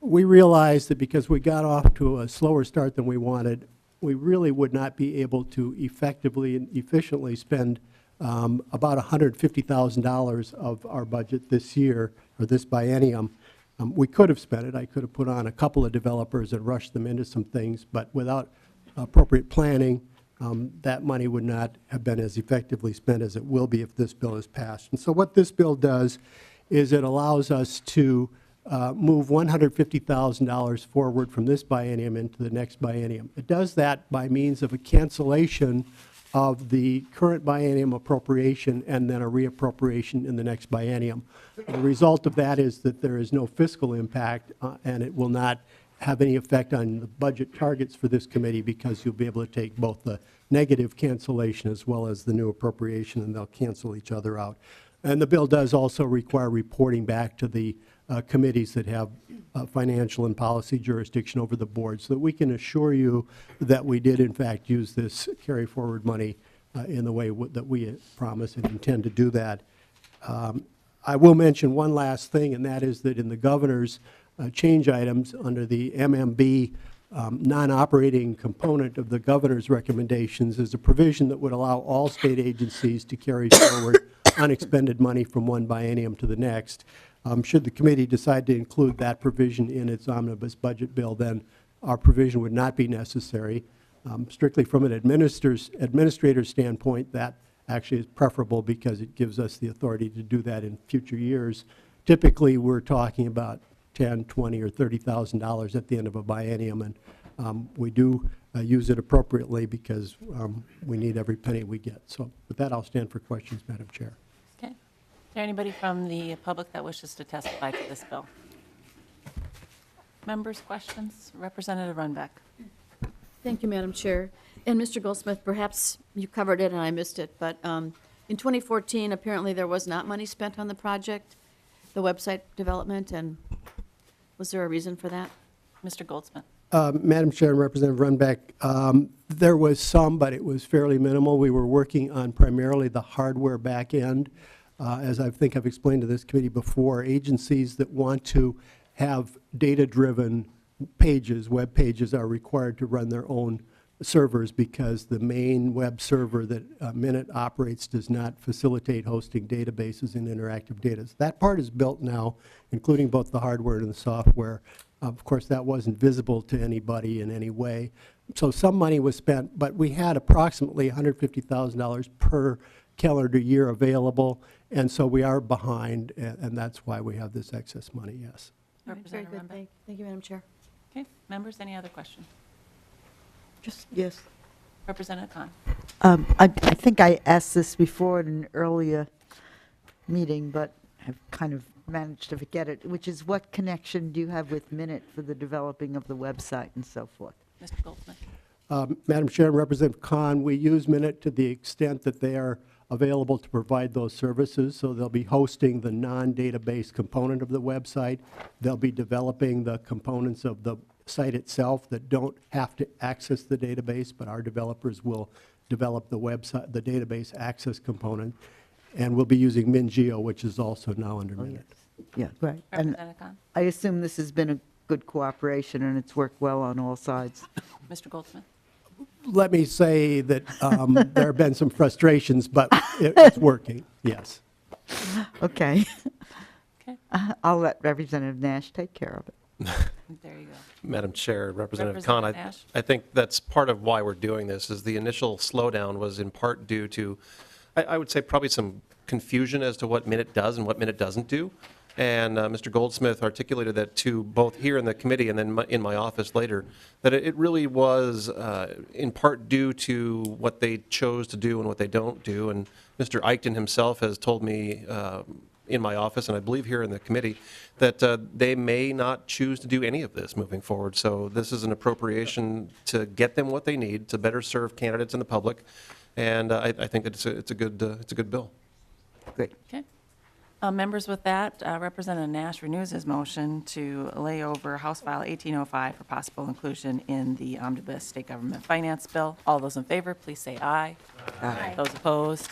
we realized that because we got off to a slower start than we wanted, we really would not be able to effectively and efficiently spend about $150,000 of our budget this year, or this biennium. We could have spent it. I could have put on a couple of developers and rushed them into some things, but without appropriate planning, that money would not have been as effectively spent as it will be if this bill is passed. And so what this bill does is it allows us to move $150,000 forward from this biennium into the next biennium. It does that by means of a cancellation of the current biennium appropriation and then a reappropriation in the next biennium. The result of that is that there is no fiscal impact, and it will not have any effect on the budget targets for this committee, because you'll be able to take both the negative cancellation as well as the new appropriation, and they'll cancel each other out. And the bill does also require reporting back to the committees that have financial and policy jurisdiction over the board, so that we can assure you that we did in fact use this carry forward money in the way that we promise and intend to do that. I will mention one last thing, and that is that in the governor's change items under the MMB non-operating component of the governor's recommendations is a provision that would allow all state agencies to carry forward unexpended money from one biennium to the next. Should the committee decide to include that provision in its omnibus budget bill, then our provision would not be necessary. Strictly from an administrator's standpoint, that actually is preferable because it gives us the authority to do that in future years. Typically, we're talking about $10,000, $20,000, or $30,000 at the end of a biennium, and we do use it appropriately because we need every penny we get. So with that, I'll stand for questions, Madam Chair. Okay. Is there anybody from the public that wishes to testify to this bill? Members, questions? Representative Runbeck. Thank you, Madam Chair. And Mr. Goldsmith, perhaps you covered it and I missed it, but in 2014, apparently there was not money spent on the project, the website development, and was there a reason for that? Mr. Goldsmith. Madam Chair and Representative Runbeck, there was some, but it was fairly minimal. We were working on primarily the hardware back end. As I think I've explained to this committee before, agencies that want to have data-driven pages, web pages, are required to run their own servers because the main web server that Minute operates does not facilitate hosting databases and interactive data. So that part is built now, including both the hardware and the software. Of course, that wasn't visible to anybody in any way. So some money was spent, but we had approximately $150,000 per calendar year available, and so we are behind, and that's why we have this excess money, yes. All right, very good. Thank you, Madam Chair. Okay. Members, any other questions? Just, yes. Representative Khan. I think I asked this before in an earlier meeting, but I've kind of managed to forget it, which is what connection do you have with Minute for the developing of the website and so forth? Mr. Goldsmith. Madam Chair and Representative Khan, we use Minute to the extent that they are available to provide those services. So they'll be hosting the non-database component of the website. They'll be developing the components of the site itself that don't have to access the database, but our developers will develop the website, the database access component. And we'll be using MinGeo, which is also now under Minute. Yeah, right. And Representative Khan. I assume this has been a good cooperation and it's worked well on all sides. Mr. Goldsmith. Let me say that there have been some frustrations, but it's working, yes. Okay. Okay. I'll let Representative Nash take care of it. There you go. Madam Chair, Representative Khan, Representative Nash. I think that's part of why we're doing this, is the initial slowdown was in part due to, I would say, probably some confusion as to what Minute does and what Minute doesn't do. And Mr. Goldsmith articulated that to both here in the committee and then in my office later, that it really was in part due to what they chose to do and what they don't do. And Mr. Eichten himself has told me in my office, and I believe here in the committee, that they may not choose to do any of this moving forward. So this is an appropriation to get them what they need to better serve candidates and the public. And I think that it's a good bill. Great. Okay. Members, with that, Representative Nash renews his motion to lay over House File 1805 for possible inclusion in the Omnibus State Government Finance Bill. All those in favor, please say aye. Aye. Those opposed?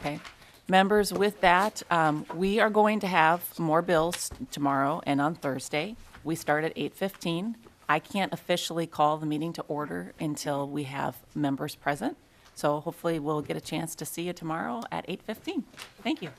Okay. Members, with that, we are going to have more bills tomorrow and on Thursday. We start at 8:15. I can't officially call the meeting to order until we have members present. So hopefully we'll get a chance to see you tomorrow at 8:15. Thank you.